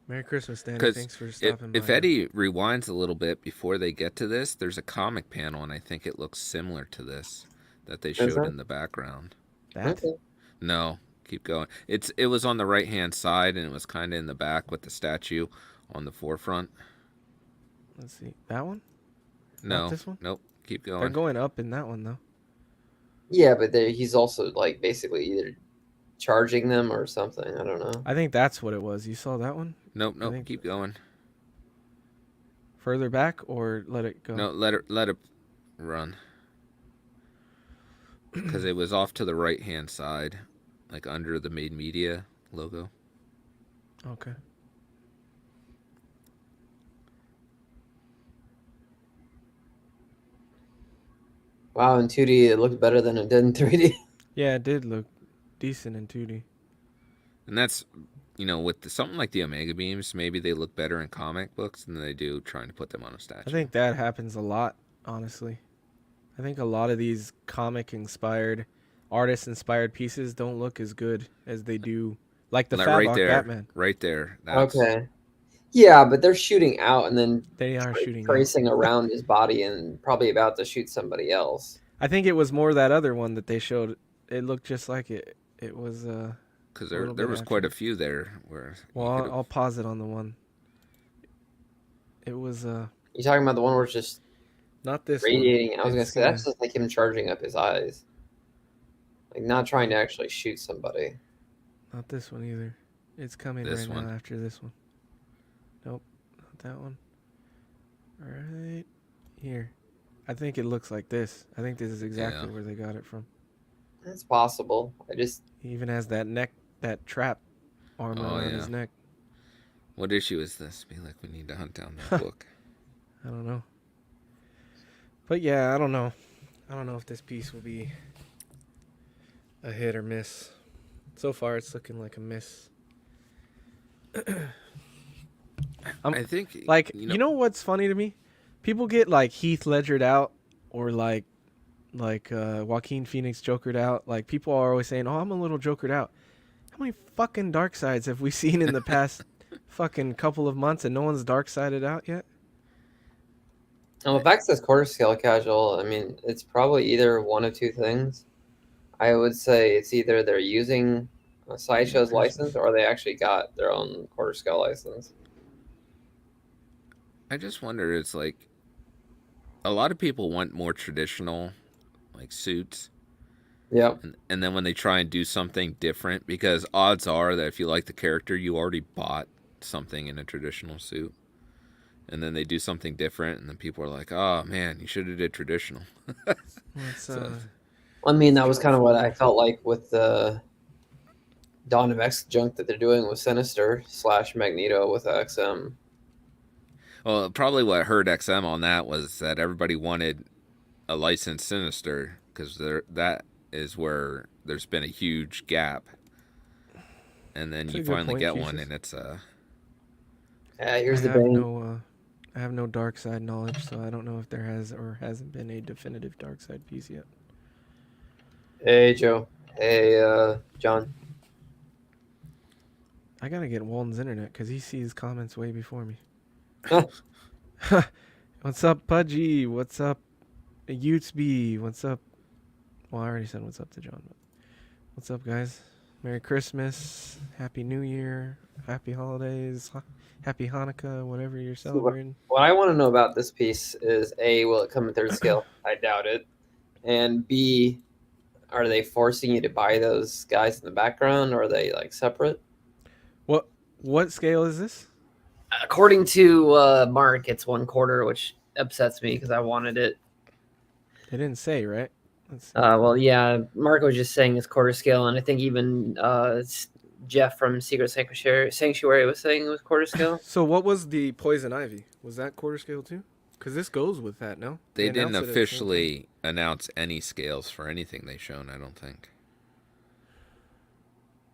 Merry Christmas, Danny. Because Thanks for if, stopping if by. Eddie rewinds a little bit before they get to this, there's a comic panel, and I think it looks similar to this that they showed that? in the background. That? Okay. No, keep going. It was on the right hand side, and it was kind of in the back with the statue on the forefront. Let's see. That one? No, Not this one? nope. Keep They're going. going up in that one though. Yeah, but he's also like basically either charging them or something. I don't know. I think that's what it was. You saw that one? Nope, nope. think- Keep going. Further back or let it go? No, let it run. Because it was off to the right hand side, like under the Made Media logo. Okay. Wow, in 2D it looked better than it did in 3D. Yeah, it did look decent in 2D. And that's, with something like the Omega Beams, maybe they look better in comic books than they do trying to put them on a statue. I think that happens a lot, honestly. I think a lot of these comic-inspired, artist-inspired pieces don't look as good as they do, like the Like Fabok Batman. Right there. That's, Okay. Yeah, but they're shooting out and then They are shooting out. tracing around his body and probably about to shoot somebody else. I think it was more that other one that they showed. It looked just like it. It was because a little there bit was after. quite a few there where. Well, I'll pause it on the one. It was You talking about the one where it's just not this radiating? one. I was gonna It's say that's just like him charging up his eyes, like not trying to actually shoot somebody. not this one either. It's coming This right one? now after this one. Nope, not that one. Right here. I think it looks like this. I think this is exactly Yeah. where they got it from. That's possible. He even has that that trap armor Oh, around yeah. his neck. What issue is this? Be like, we need to hunt down that book. I don't know. But yeah, I don't know. I don't know if this piece will be a hit or miss. So far, it's looking like a miss. I think, Like, you know what's funny to me? People get like Heath Ledgered out or like Joaquin Phoenix Jokered out. Like, people are always saying, "Oh, I'm a little Jokered out." How many fucking dark sides have we seen in the past fucking couple of months, and no one's dark sided out yet? If Access quarter scale casual, I mean, it's probably either one of two things. I would say it's either they're using a Sideshow's license or they actually got their own quarter scale license. I just wonder, it's like, a lot of people want more traditional, like, suits. Yep. And then when they try and do something different, because odds are that if you like the character, you already bought something in a traditional suit. And then they do something different, and then people are like, "Oh man, you should have did traditional." I mean, that was kind of what I felt like with the Dawn of X junk that they're doing with Sinister / Magneto with XM. Well, probably what hurt XM on that was that everybody wanted a licensed Sinister, because that is where there's been a huge gap. And then you finally get one, and it's Yeah, here's the bang. I have no dark side knowledge, so I don't know if there has or hasn't been a definitive dark side piece yet. Hey, Joe. Hey, John. I gotta get Walden's internet because he sees comments way before me. What's up, Pudgy? What's up, Utesby? What's up? Well, I already said what's up to John. But what's up, guys? Merry Christmas, Happy New Year, Happy Holidays, Happy Hanukkah, whatever you're celebrating. What I want to know about this piece is A, will it come in third scale? I doubt it. And B, are they forcing you to buy those guys in the background, or are they like separate? What scale is this? According to Mark, it's 1/4, which upsets me because I wanted it. They didn't say, right? Well, yeah, Mark was just saying it's quarter scale, and I think even Jeff from Secret Sanctuary was saying it was quarter scale. So what was the Poison Ivy? Was that quarter scale too? Because this goes with that, no? They didn't announced it at the same officially announce any scales for anything they've shown, I don't think.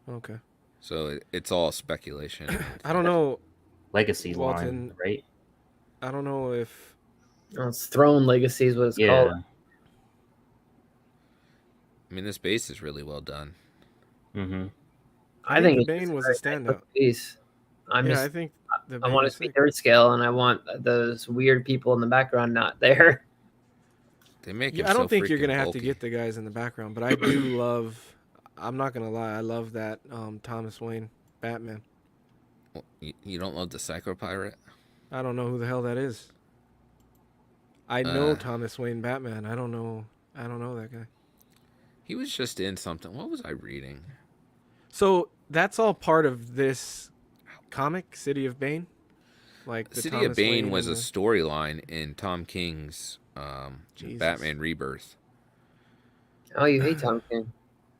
time? Okay. So it's all speculation. I don't know. Legacy Walton, line, right? I don't know if It's Throne Legacy is what it's Yeah. called. I mean, this base is really well done. Mm-hmm. I think the it's Bane just a was a very nice standout. piece. I think the I Bane want it was to be sick. third scale, and I want those weird people in the background not there. They make him Yeah, I don't so think you're freaking gonna have to bulky. get the guys in the background, but I do love. I'm not gonna lie, I love that Thomas Wayne Batman. Well, you don't love the Psycho Pirate? I don't know who the hell that is. I know Thomas Wayne Batman. I don't know that guy. He was just in something. What was I reading? So that's all part of this comic, City of Bane. Like the City Thomas of Bane Wayne was a and the- storyline in Tom King's Jesus. Batman Rebirth. Oh, you hate Tom King.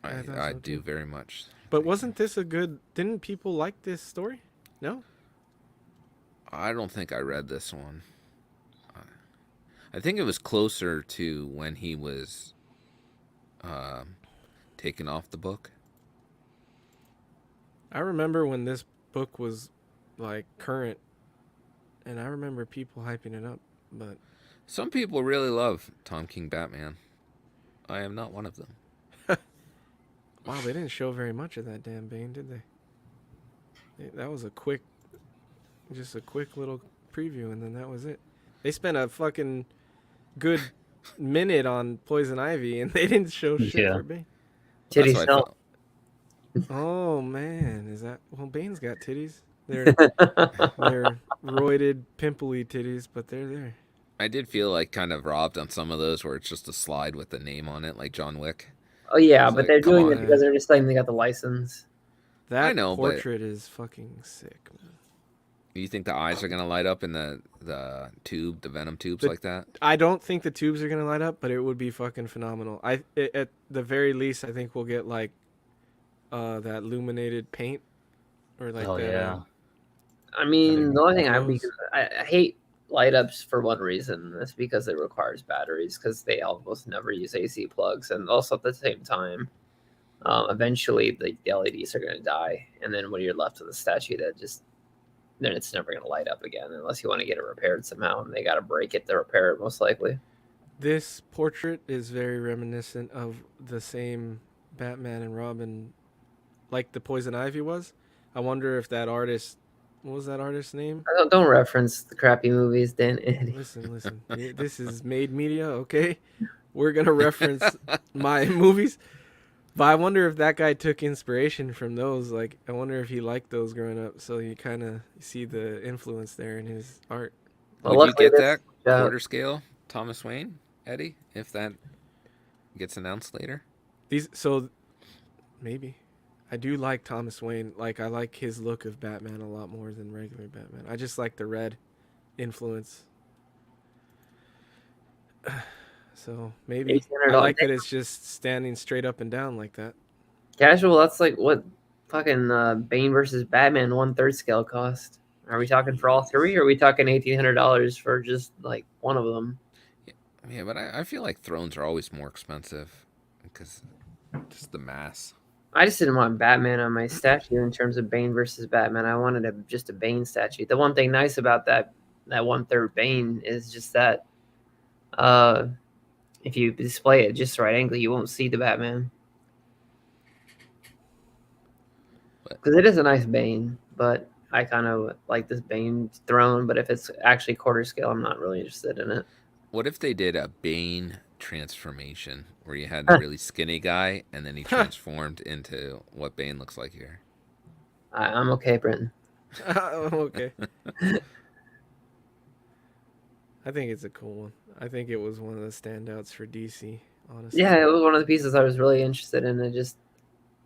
I thought I so, do too. very much. But wasn't this a good? Didn't people like this story? No. I don't think I read this one. I think it was closer to when he was taken off the book. I remember when this book was like current, and I remember people hyping it up. But Some people really love Tom King Batman. I am not one of them. wow, they didn't show very much of that damn Bane, did they? That was just a quick little preview, and then that was it. They spent a fucking good minute on Poison Ivy, and they didn't show shit Yeah. for Bane. Titty That's what I Snow. felt. Oh man, is that? Well, Bane's got titties. They're roided, pimply titties, but they're there. I did feel like kind of robbed on some of those where it's just a slide with the name on it, like John Wick. Oh yeah, It's but like, they're come doing on. it because they're just saying they got the license. That I know, but- portrait is fucking sick, man. You think the eyes are gonna light up in the tube, the venom tubes The- like that? I don't think the tubes are gonna light up, but it would be fucking phenomenal. At the very least, I think we'll get like that illuminated paint, or like Oh that. yeah. I mean, the only thing Those- I hate light ups for one reason. That's because it requires batteries because they almost never use AC plugs, and also at the same time, eventually the LEDs are going to die, and then when you're left with a statue then it's never going to light up again unless you want to get it repaired somehow, and they got to break it to repair it most likely. This portrait is very reminiscent of the same Batman and Robin, like the Poison Ivy was. I wonder if that artist, what was that artist's name? Don't reference the crappy movies, Dan. Listen. This is made media, okay? We're gonna reference my movies, but I wonder if that guy took inspiration from those. Like, I wonder if he liked those growing up, so you kind of see the influence there in his art. Well, Would you luckily get this- that quarter scale Thomas Wayne, Eddie, if that gets announced later? Maybe. I do like Thomas Wayne. Like, I like his look of Batman a lot more than regular Batman. I just like the red influence. So maybe I $1,800 like that it's just standing straight up and down like that. Casual, that's like what fucking Bane versus Batman 1/3 scale cost. Are we talking for all three, or are we talking $1,800 for just like one of them? Yeah, but I feel like thrones are always more expensive because just the mass. I just didn't want Batman on my statue in terms of Bane versus Batman. I wanted just a Bane statue. The one thing nice about that 1/3 Bane is just that if you display it just the right angle, you won't see the Batman. because it is a nice Bane, but I kind of like this Bane throne. But if it's actually quarter scale, I'm not really interested in it. What if they did a Bane transformation where you had the really skinny guy and then he transformed into what Bane looks like here? I'm okay, Brenton. Okay. I think it's a cool one. I think it was one of the standouts for DC, honestly. Yeah, it was one of the pieces I was really interested in. It just,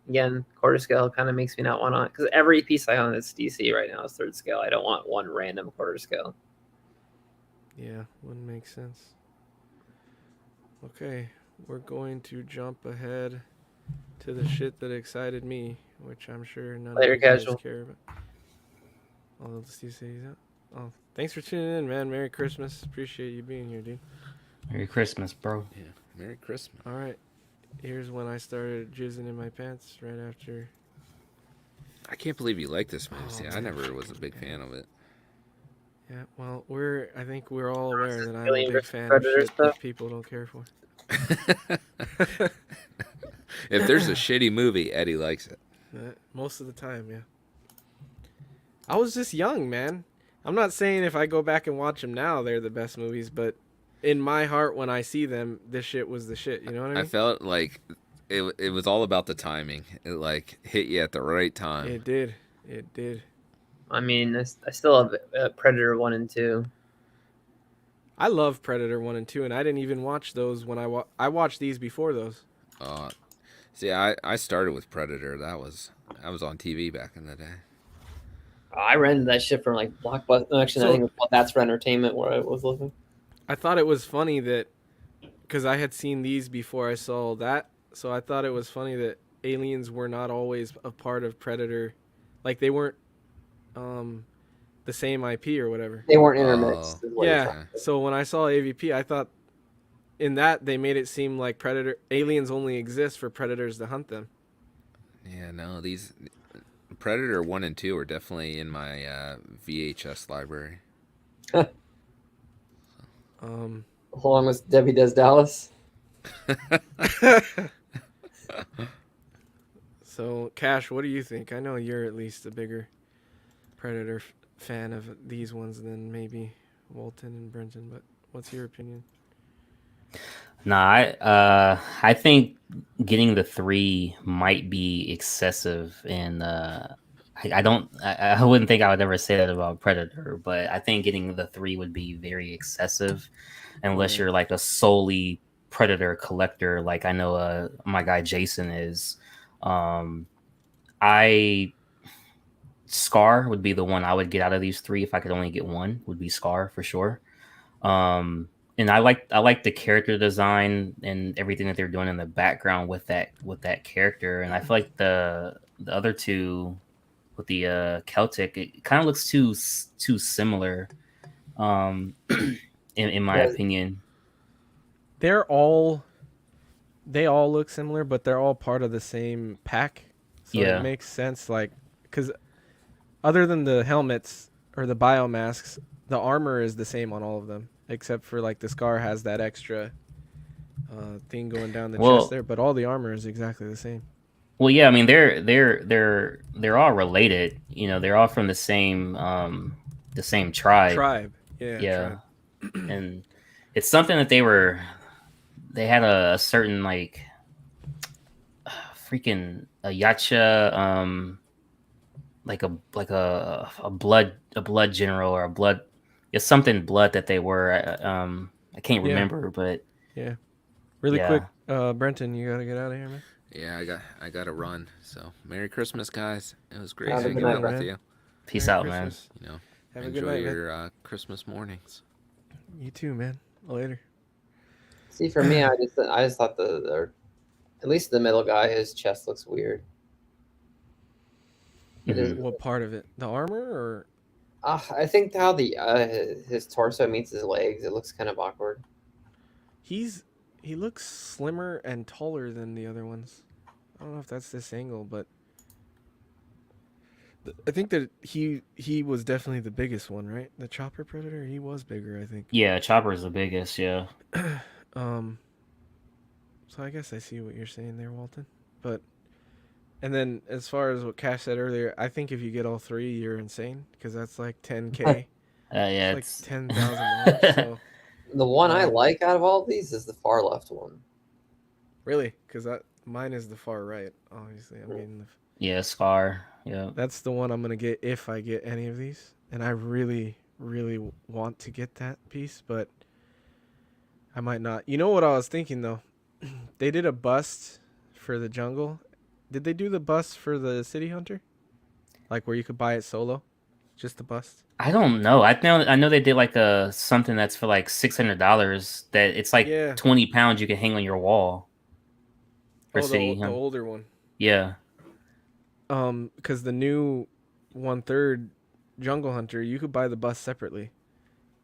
again, quarter scale kind of makes me not want to, because every piece I own that's DC right now is third scale. I don't want one random quarter scale. Yeah, wouldn't make sense. Okay, we're going to jump ahead to the shit that excited me, which I'm sure none Later, of you guys casual. care about. Oh, let's see he's out. Oh, thanks for tuning in, man. Merry Christmas. Appreciate you being here, dude. Merry Christmas, bro. Yeah, Merry Christmas. All right, here's when I started jizzing in my pants right after. I can't believe you like this movie. See, I man. never was a big fan of it. Yeah, well, I think we're all aware that I'm a Alien big versus fan of Predator shit stuff. that people don't care for. If there's a shitty movie, Eddie likes it. Most of the time, yeah. I was just young, man. I'm not saying if I go back and watch them now, they're the best movies, but in my heart, when I see them, this shit was the shit. You know what I mean? I felt like it was all about the timing. It like hit you at the right time. It did. It did. I mean, I still have Predator 1 and 2. I love Predator 1 and 2, and I didn't even watch those when I watched these before those. See, I started with Predator. That was on TV back in the day. I rented that shit from like Blockbuster. Actually, I think it was called That's for Entertainment where I was looking. I thought it was funny that, because I had seen these before I saw that, so I thought it was funny that aliens were not always a part of Predator. Like, they weren't the same IP or whatever. They weren't intermixed. Yeah, so when I saw AVP, I thought in that they made it seem like aliens only exist for predators to hunt them. Yeah, no, these Predator 1 and 2 are definitely in my VHS library. Along with Debbie Does Dallas. So, Cash, what do you think? I know you're at least a bigger Predator fan of these ones than maybe Walton and Brenton, but what's your opinion? Nah, I think getting the 3 might be excessive, and I wouldn't think I would ever say that about Predator, but I think getting the 3 would be very excessive, unless you're like a solely Predator collector, like I know my guy Jason is. Scar would be the one I would get out of these 3 if I could only get one. Would be Scar for sure. And I like the character design and everything that they're doing in the background with that character. And I feel like the other 2 with the Celtic, it kind of looks too similar. In my opinion, they all look similar, but they're all part of the same pack. So yeah, it makes sense, like, because other than the helmets or the biomasks, the armor is the same on all of them, except for like the Scar has that extra thing going down the chest there, but all the armor is exactly the same. Well, yeah, I mean they're all related. You know, they're all from the same tribe. Yeah. Tribe. And it's something that they had a certain like freaking a Yacha, like a blood general or a blood. It's something blood that they were. I can't remember, but yeah. Really quick, Brenton, you gotta get out of here, man. Yeah, I got to run. So Merry Christmas, guys. It was great Have a hanging good out night, with man. you. Peace Merry out, Christmas. You know, Have a enjoy good night, your Christmas mornings. You too, man. Later. See, for me, I just thought at least the middle guy, his chest looks weird. It is. What part of it? The armor or? I think how his torso meets his legs, it looks kind of awkward. He looks slimmer and taller than the other ones. I don't know if that's this angle, but I think that he was definitely the biggest one, right? The Chopper Predator, he was bigger, I think. Yeah, Chopper's the biggest. Yeah. So I guess I see what you're saying there, Walton. But And then as far as what Cash said earlier, I think if you get all three, you're insane because that's like 10K. Yeah, It's like $10,000. So The one I Um, like out of all of these is the far left one. really, because mine is the far right. Obviously, I'm getting the. yeah, Scar. Yeah. That's the one I'm gonna get if I get any of these, and I really, really want to get that piece, but I might not. You know what I was thinking though? They did a bust for the jungle. Did they do the bust for the city hunter? Like where you could buy it solo, just the bust. I don't know. I know they did like a something that's for like $600 that it's like Yeah. 20 pounds you can hang on your wall for Oh, City. the older one. Yeah. Because the new 1/3 jungle hunter, you could buy the bust separately.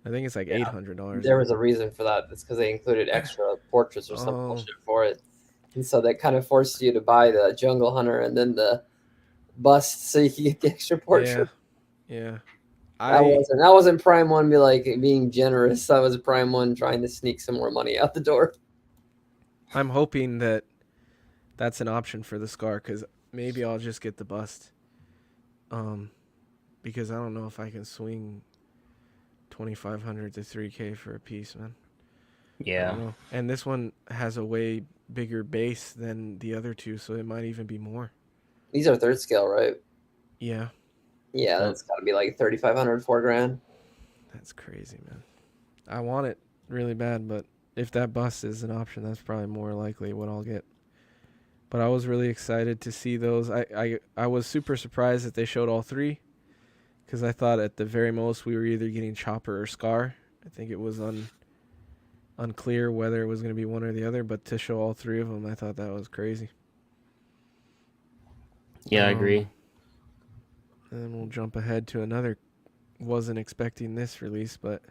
I think it's like $800. There was a reason for that. It's because they included extra portraits or some Oh. bullshit for it. And so that kind of forced you to buy the Jungle Hunter and then the bust so you could get the extra portrait. Yeah. I wasn't Prime One being generous. I was Prime One trying to sneak some more money out the door. I'm hoping that that's an option for the Scar because maybe I'll just get the bust. Because I don't know if I can swing 2,500 to 3K for a piece, man. I Yeah. don't know. And this one has a way bigger base than the other two, so it might even be more. These are third scale, right? Yeah, Yeah, that's got to be like 3,500, $4,000. that's crazy, man. I want it really bad, but if that bust is an option, that's probably more likely what I'll get. But I was really excited to see those. I was super surprised that they showed all three because I thought at the very most we were either getting Chopper or Scar. I think it was unclear whether it was going to be one or the other, but to show all three of them, I thought that was crazy. Yeah, I agree. And we'll jump ahead to another. Wasn't expecting this release, but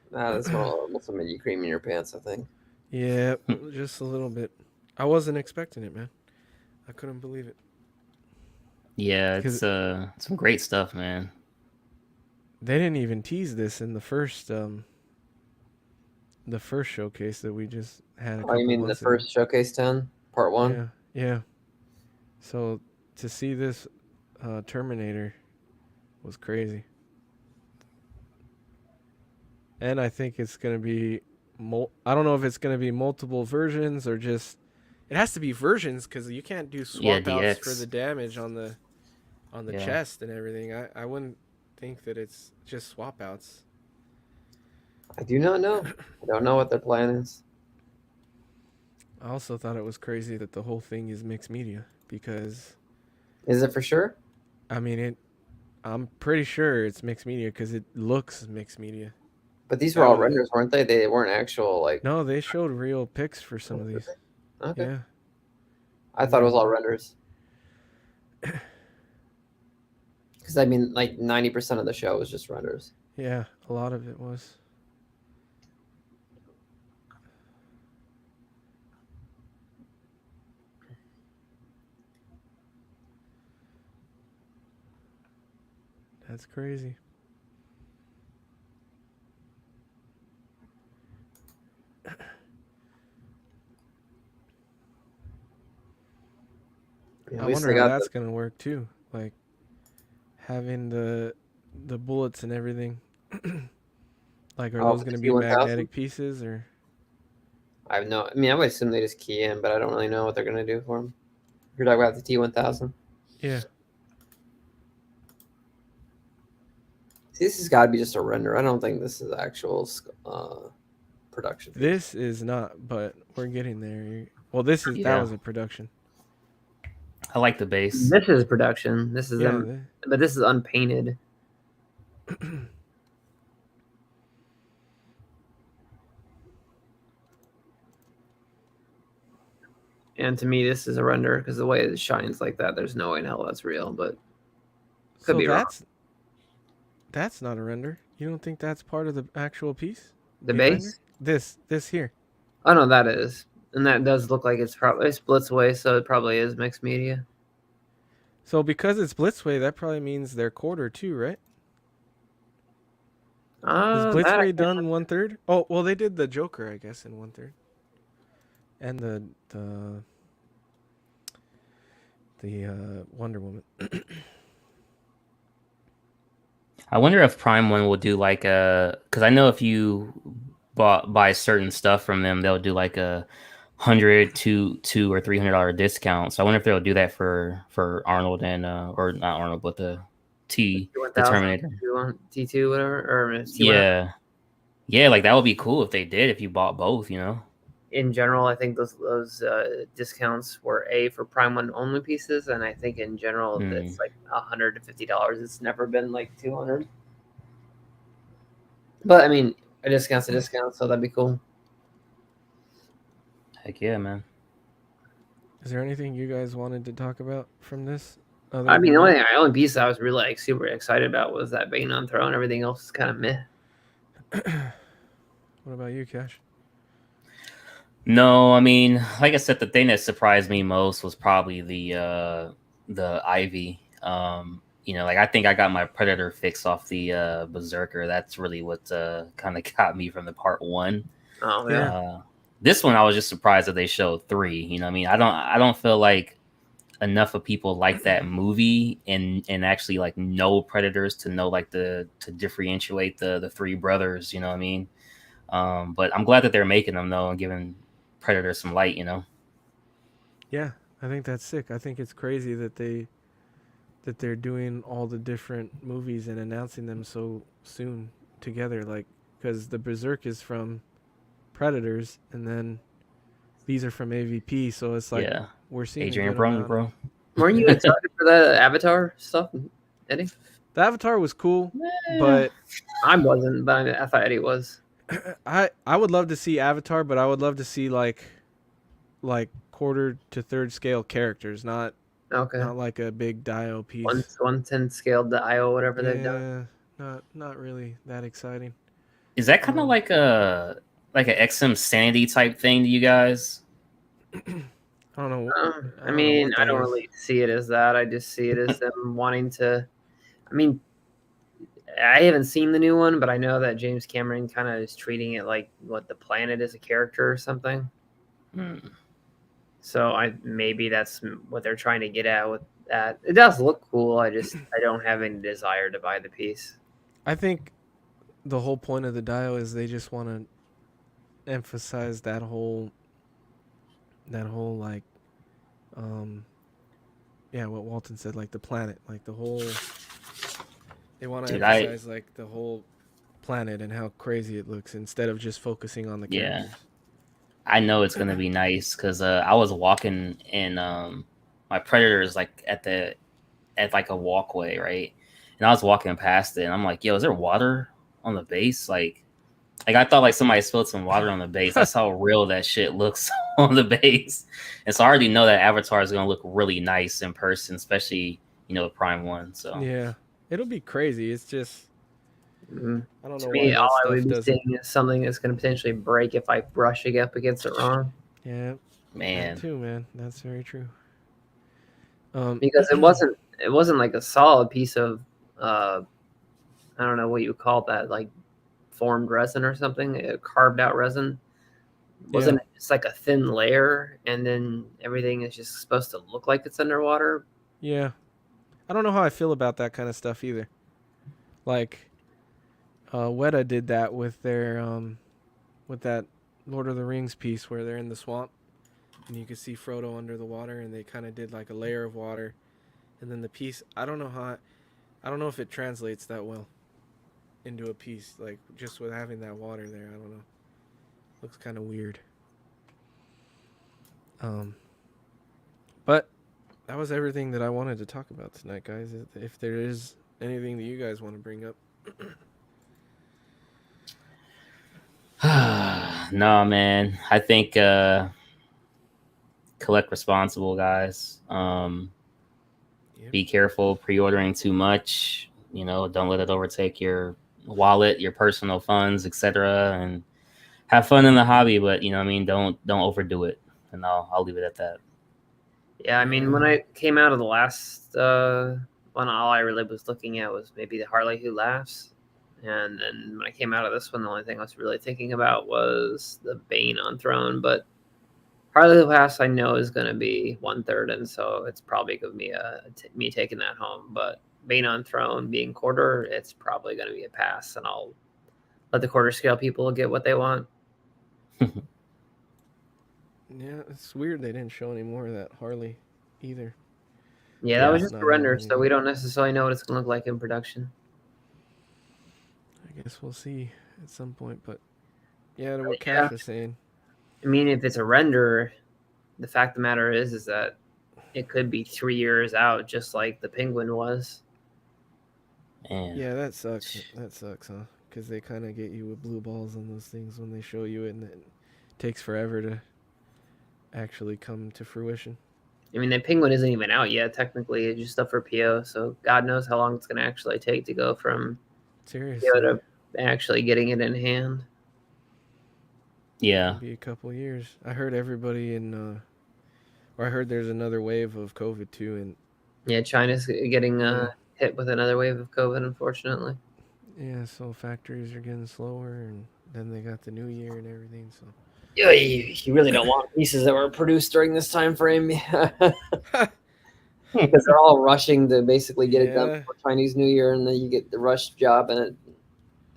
That's one almost made you cream in your pants, I think. yeah, just a little bit. I wasn't expecting it, man. I couldn't believe it. Yeah, it's some great stuff, man. They didn't even tease this in the first showcase that we just had a couple you mean the months first Showcase 10, Part 1? ago. Yeah. So to see this Terminator was crazy. And I think it's going to be I don't know if it's going to be multiple versions or just it has to be versions cuz you can't do swap outs for the damage on the chest and everything. I wouldn't think that it's just swap outs. I do not know. I don't know what their plan is. I also thought it was crazy that the whole thing is mixed media because Is it for sure? I mean I'm pretty sure it's mixed media cuz it looks mixed media. But these were all renders, weren't they? They weren't actual like. No, they showed real pics for some of these. Okay. Yeah. I thought it was all renders. Because I mean, like 90% of the show was just renders. Yeah, a lot of it was. That's crazy. I wonder how that's gonna work too. Like having the bullets and everything. Like, are those gonna be magnetic pieces or? I have no. I mean, I would assume they just key in, but I don't really know what they're gonna do for them. You're talking about the T1000. Yeah. See, this has got to be just a render. I don't think this is actual production. This is not, but we're getting there. Well, that was a production. I like the base. This is production. This is but this is unpainted. And to me, this is a render because the way it shines like that, there's no way in hell that's real. But could be wrong. That's not a render. You don't think that's part of the actual piece? The base? Render? This here. Oh no, that is, and that does look like it's probably Blitzway, so it probably is mixed media. So because it's Blitzway, that probably means they're quarter too, right? Is Blitzway done 1/3? Oh, well, they did the Joker, I guess, in 1/3. And Wonder Woman. I wonder if Prime One will do like a, because I know if you buy certain stuff from them, they'll do like a $100 or $300 discount. So I wonder if they'll do that for Arnold and or not Arnold, but the the 1000, Terminator. T2, whatever, or T1. Yeah, yeah, like that would be cool if they did, if you bought both, you know. In general, I think those discounts were for Prime One only pieces, and I think in general it's like $150. It's never been like 200. But I mean, a discount's a discount, so that'd be cool. Heck yeah, man. Is there anything you guys wanted to talk about from this? I mean, the only piece I was really like super excited about was that Bane on Throne. Everything else is kind of meh. What about you, Cash? No, I mean, like I said, the thing that surprised me most was probably the Ivy. You know, like I think I got my Predator fix off the Berserker. That's really what kind of got me from the part one. Oh yeah. This one I was just surprised that they showed 3. You know what I mean? I don't feel like enough of people like that movie and actually like know Predators to know like to differentiate the 3 brothers, you know what I mean? But I'm glad that they're making them though and giving Predator some light, you know. Yeah, I think that's sick. I think it's crazy that they're doing all the different movies and announcing them so soon together, like because the Berserk is from Predators and then these are from AVP, so it's like we're seeing Adrian Brony, bro. Weren't you excited for the Avatar stuff, Eddie? The Avatar was cool, but I wasn't, but I thought Eddie was. I would love to see Avatar, but I would love to see like quarter to third scale characters, not like a big Dio piece. 1/10 scaled the IO, whatever they've done. Not really that exciting. Is that kind of like an XM Sanity type thing to you guys? I don't know. I mean, I don't really see it as that. I just see it as them wanting to. I mean, I haven't seen the new one, but I know that James Cameron kind of is treating it like what the planet is a character or something. So maybe that's what they're trying to get at with that. It does look cool. I don't have any desire to buy the piece. I think the whole point of the Dio is they just want to emphasize that whole like what Walton said, like the planet, like the whole, they want to emphasize like the whole planet and how crazy it looks instead of just focusing on the characters. I know it's gonna be nice because I was walking in my Predator is like at like a walkway, right? And I was walking past it and I'm like, yo, is there water on the base? Like I thought like somebody spilled some water on the base. That's how real that shit looks on the base. And so I already know that Avatar is gonna look really nice in person, especially, you know, Prime One. So yeah, it'll be crazy. It's just I don't know. To me, all I would be seeing is something that's going to potentially break if I brush up against it wrong. Yeah, man. That too, man. That's very true. Because it wasn't like a solid piece of I don't know what you would call that, like formed resin or something, carved out resin. Wasn't it just like a thin layer, and then everything is just supposed to look like it's underwater? Yeah, I don't know how I feel about that kind of stuff either. Like. Weta did that with their with that Lord of the Rings piece where they're in the swamp and you could see Frodo under the water, and they kind of did like a layer of water, and then the piece, I don't know if it translates that well into a piece, like just with having that water there. I don't know, looks kind of weird. But that was everything that I wanted to talk about tonight, guys. If there is anything that you guys want to bring up. No, man. I think collect responsible, guys. Be careful pre-ordering too much. You know, don't let it overtake your wallet, your personal funds, etc. And have fun in the hobby, but you know what I mean, don't overdo it. And I'll leave it at that. Yeah, I mean, when I came out of the last one, all I really was looking at was maybe the Harley Who Laughs. And then when I came out of this one, the only thing I was really thinking about was the Bane on Throne. But Harley Pass I know is going to be 1/3, and so it's probably going to be me taking that home. But being on Throne, being quarter, it's probably going to be a pass, and I'll let the quarter scale people get what they want. Yeah, it's weird they didn't show any more of that Harley either. Yeah, that Yeah. was just Not a render, having so anything. we don't necessarily know what it's going to look like in production. I guess we'll see at some point. But yeah, to what Cash was saying. I mean, if it's a render, the fact of the matter is that it could be 3 years out, just like the Penguin was. Man. Yeah, that sucks. That sucks, huh? Because they kind of get you with blue balls on those things when they show you it, and it takes forever to actually come to fruition. I mean, the Penguin isn't even out yet, technically. It's just up for PO, so God knows how long it's going to actually take to go from Seriously. PO to actually getting it in hand. Yeah. Maybe a couple years. I heard everybody or I heard there's another wave of COVID too, and Yeah, China's getting hit with another wave of COVID, unfortunately. yeah, so factories are getting slower, and then they got the new year and everything. So Yeah, you really don't want pieces that were produced during this time frame because they're all rushing to basically get it done for Chinese New Year, and then you get the rush job, and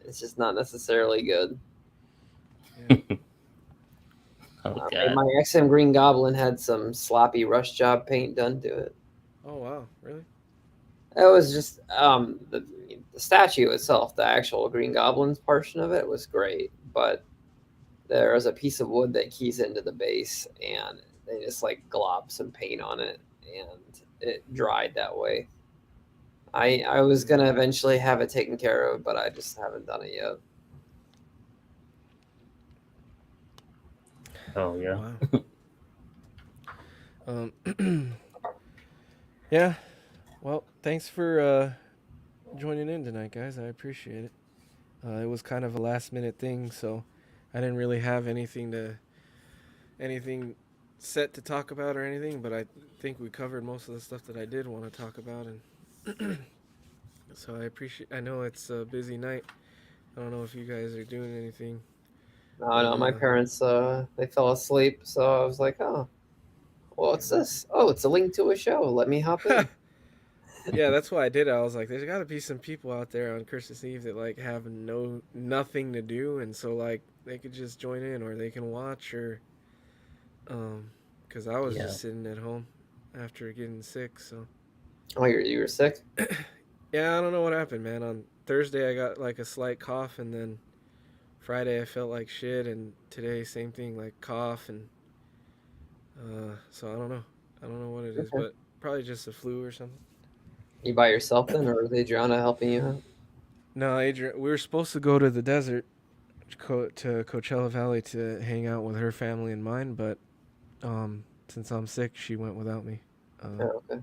it's just not necessarily good. yeah. My XM Green Goblin had some sloppy rush job paint done to it. Oh wow, really? It was just the statue itself, the actual Green Goblin's portion of it was great, but there was a piece of wood that keys into the base, and they just like globbed some paint on it, and it dried that way. I was gonna eventually have it taken care of, but I just haven't done it yet. Oh yeah. Wow. Yeah. Well, thanks for joining in tonight, guys. I appreciate it. It was kind of a last minute thing, so I didn't really have anything set to talk about or anything, but I think we covered most of the stuff that I did want to talk about, and so I know it's a busy night. I don't know if you guys are doing anything. No, my parents they fell asleep, so I was like, oh, well, what's this? Oh, it's a link to a show. Let me hop in. Yeah, that's why I did it. I was like, there's got to be some people out there on Christmas Eve that like have nothing to do, and so like they could just join in or they can watch or because I was just sitting at home after getting sick. So. Oh, you were sick? Yeah, I don't know what happened, man. On Thursday I got like a slight cough, and then Friday I felt like shit, and today same thing, like cough, and so I don't know what it is, but probably just a flu or something. You by yourself then, or was Adriana helping you out? No, Adrian, we were supposed to go to the desert, to Coachella Valley to hang out with her family and mine, but since I'm sick, she went without me. Okay.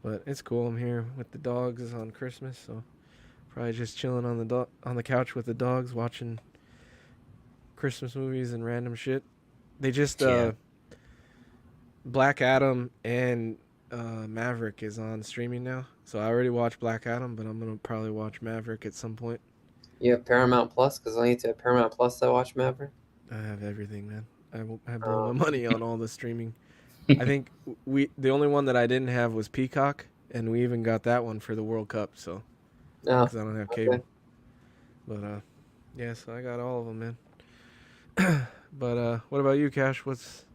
But it's cool. I'm here with the dogs on Christmas, so probably just chilling on the couch with the dogs, watching Christmas movies and random shit. They just Black Adam and Maverick is on streaming now, so I already watched Black Adam, but I'm gonna probably watch Maverick at some point. You have Paramount Plus? Because I need to have Paramount Plus to watch Maverick. I have everything, man. I blow my money on all the streaming. I think the only one that I didn't have was Peacock, and we even got that one for the World Cup, so because I don't have cable. Okay. But yeah, so I got all of them, man. But what about you, Cash? What's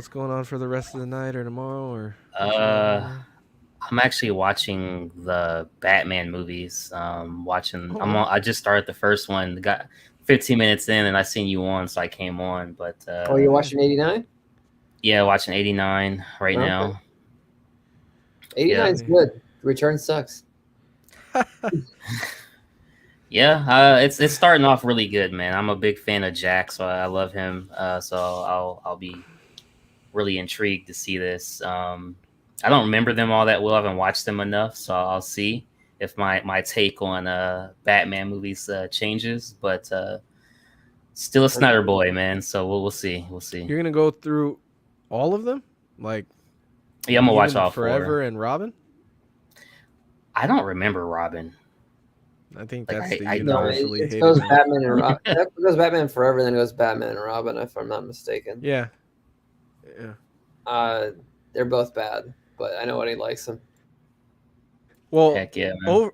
going on for the rest of the night or tomorrow or? I'm actually watching the Batman movies. I just started the first one. Got 15 minutes in, and I seen you on, so I came on. But you're watching 89? Yeah, watching 89 right now. 89 is good. Return sucks. Yeah, it's starting off really good, man. I'm a big fan of Jack, so I love him. So I'll be really intrigued to see this. I don't remember them all that well. I haven't watched them enough, so I'll see if my take on Batman movies changes. But still a Snyder boy, man. So we'll see. We'll see. You're gonna go through all of them, like yeah, I'm gonna watch all Forever four. And Robin. I don't remember Robin. I think that's the universally hated. It goes Batman and Robin. It goes Batman Forever, then it goes Batman and Robin, if I'm not mistaken. Yeah. Yeah. They're both bad, but I know what he likes them. Well, Heck yeah, man.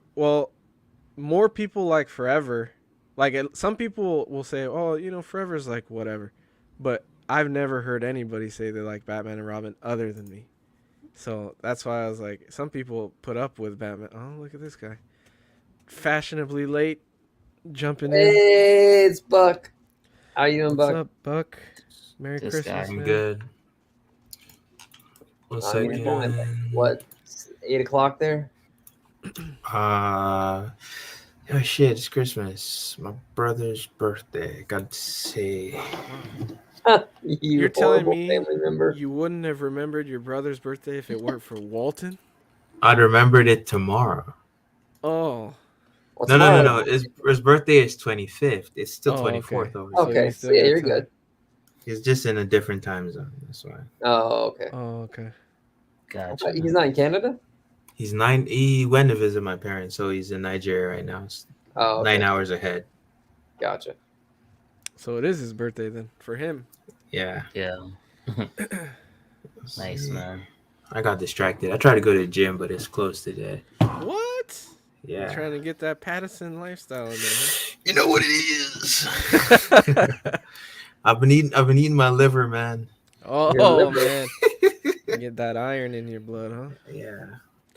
more people like Forever. Like some people will say, "Oh, Forever's like whatever," but I've never heard anybody say they like Batman and Robin other than me. So that's why I was like, some people put up with Batman. Oh, look at this guy, fashionably late, jumping in. Hey, it's Buck. How you doing, What's Buck? up, Buck? Merry This Christmas, guy. I'm man. good. One I mean, it's only like, second. what, 8 o'clock there? Oh shit! It's Christmas. My brother's birthday. Got to say. You You're telling horrible me family member. you wouldn't have remembered your brother's birthday if it weren't for Walton? I'd remembered it tomorrow. Oh. Well, No. tomorrow- His birthday is 25th. It's still Oh, 24th okay. over So here. Okay, you so still yeah, got you're time. good. He's just in a different time zone. That's why. Oh, okay. Oh, okay. Gotcha. He's not in Canada? He's 9. He went to visit my parents, so he's in Nigeria right now. It's Oh, okay. 9 hours ahead. Gotcha. So it is his birthday then for him. Yeah. Yeah. Nice, man. I got distracted. I tried to go to the gym, but it's closed today. What? Yeah. You're trying to get that Patterson lifestyle in there. You know what it is. I've been eating my liver, man. Oh, liver. man. You get that iron in your blood, huh? Yeah.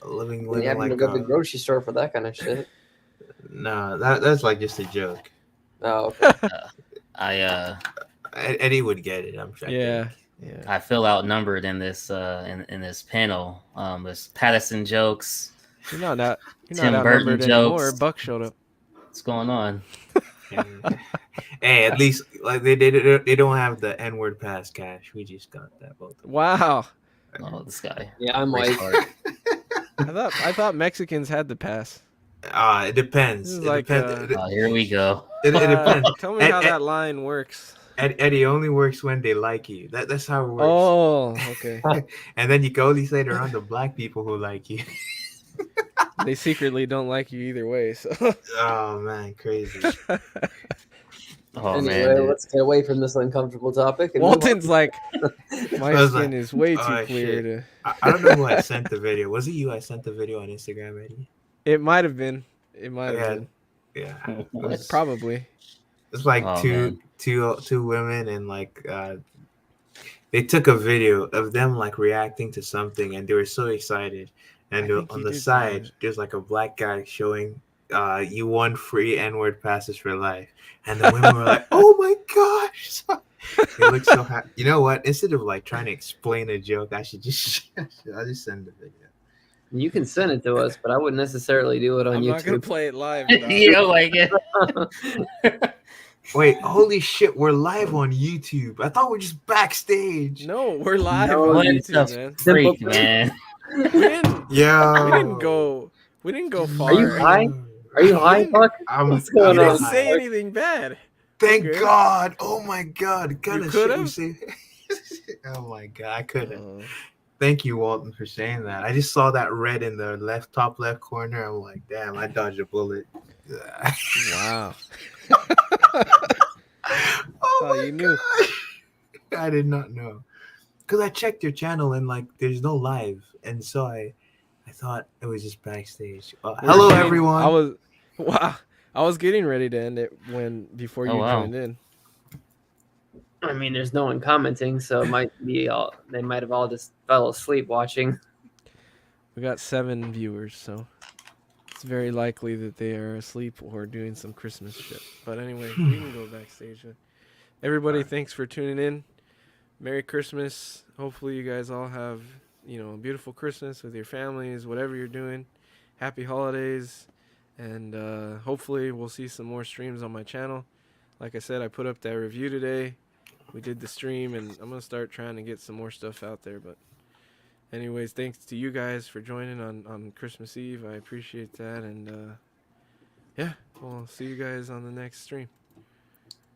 Living You having like to go to the grocery store for that kind of shit. no, that's like just a joke. Oh, okay. Eddie would get it, I'm sure. Yeah. I feel outnumbered in this in this panel. There's Patterson jokes. You're not Tim outnumbered Burton anymore. jokes. Buck showed up. What's going on? Hey, at least like they don't have the N-word pass cash. We just got that both. Wow. Oh, this guy. Yeah, I'm like, I thought Mexicans had the pass. It depends. This is It like, depends. Oh, here we go. It depends. Tell me how that line works. Eddie only works when they like you. That's how it works. Oh, okay. And then you can only say they're on the black people who like you. They secretly don't like you either way. So. Oh man, crazy. Oh anyway, man, dude. let's get away from this uncomfortable topic. And move Walton's like, my I was skin like, is way too oh, clear shit. to. I don't know who I sent the video. Was it you? I sent the video on Instagram, Eddie. It might have been. It might have been. Yeah. Probably. It's like Oh, two women and like they took a video of them like reacting to something and they were so excited. And I think on you the did say side, that. there's like a black guy showing you won free N-word passes for life. And the women were like, oh my gosh. They look so happy. You know what? Instead of like trying to explain a joke, I'll just send the video. You can send it to us, but I wouldn't necessarily do it on I'm not gonna YouTube. play it live. You don't like it? Wait, holy shit, we're live on YouTube. I thought we are just backstage. No, we're live No, on What YouTube, the man. freak, man? We didn't. Yo. We didn't go far. Are you high? Are you high, Buck? What's going You on? didn't say anything bad. Thank Okay. God. Oh my God. The kind You of shit could've? you say. Oh my God. I couldn't. Oh. Thank you, Walton, for saying that. I just saw that red in the top left corner. I'm like, damn, I dodged a bullet. Wow. Oh Oh, my you knew. God. I did not know. Because I checked your channel and like there's no live. And so I thought it was just backstage. Hello, everyone. I was getting ready to end it before Oh, you wow. joined in. I mean, there's no one commenting, so it might be all. They might have all just fell asleep watching. We got 7 viewers, so it's very likely that they are asleep or doing some Christmas shit. But anyway, we can go backstage. Everybody, thanks for tuning in. Merry Christmas. Hopefully you guys all have, a beautiful Christmas with your families, whatever you're doing. Happy holidays. And hopefully we'll see some more streams on my channel. Like I said, I put up that review today. We did the stream, and I'm going to start trying to get some more stuff out there. But anyways, thanks to you guys for joining on Christmas Eve. I appreciate that. And yeah, we'll see you guys on the next stream.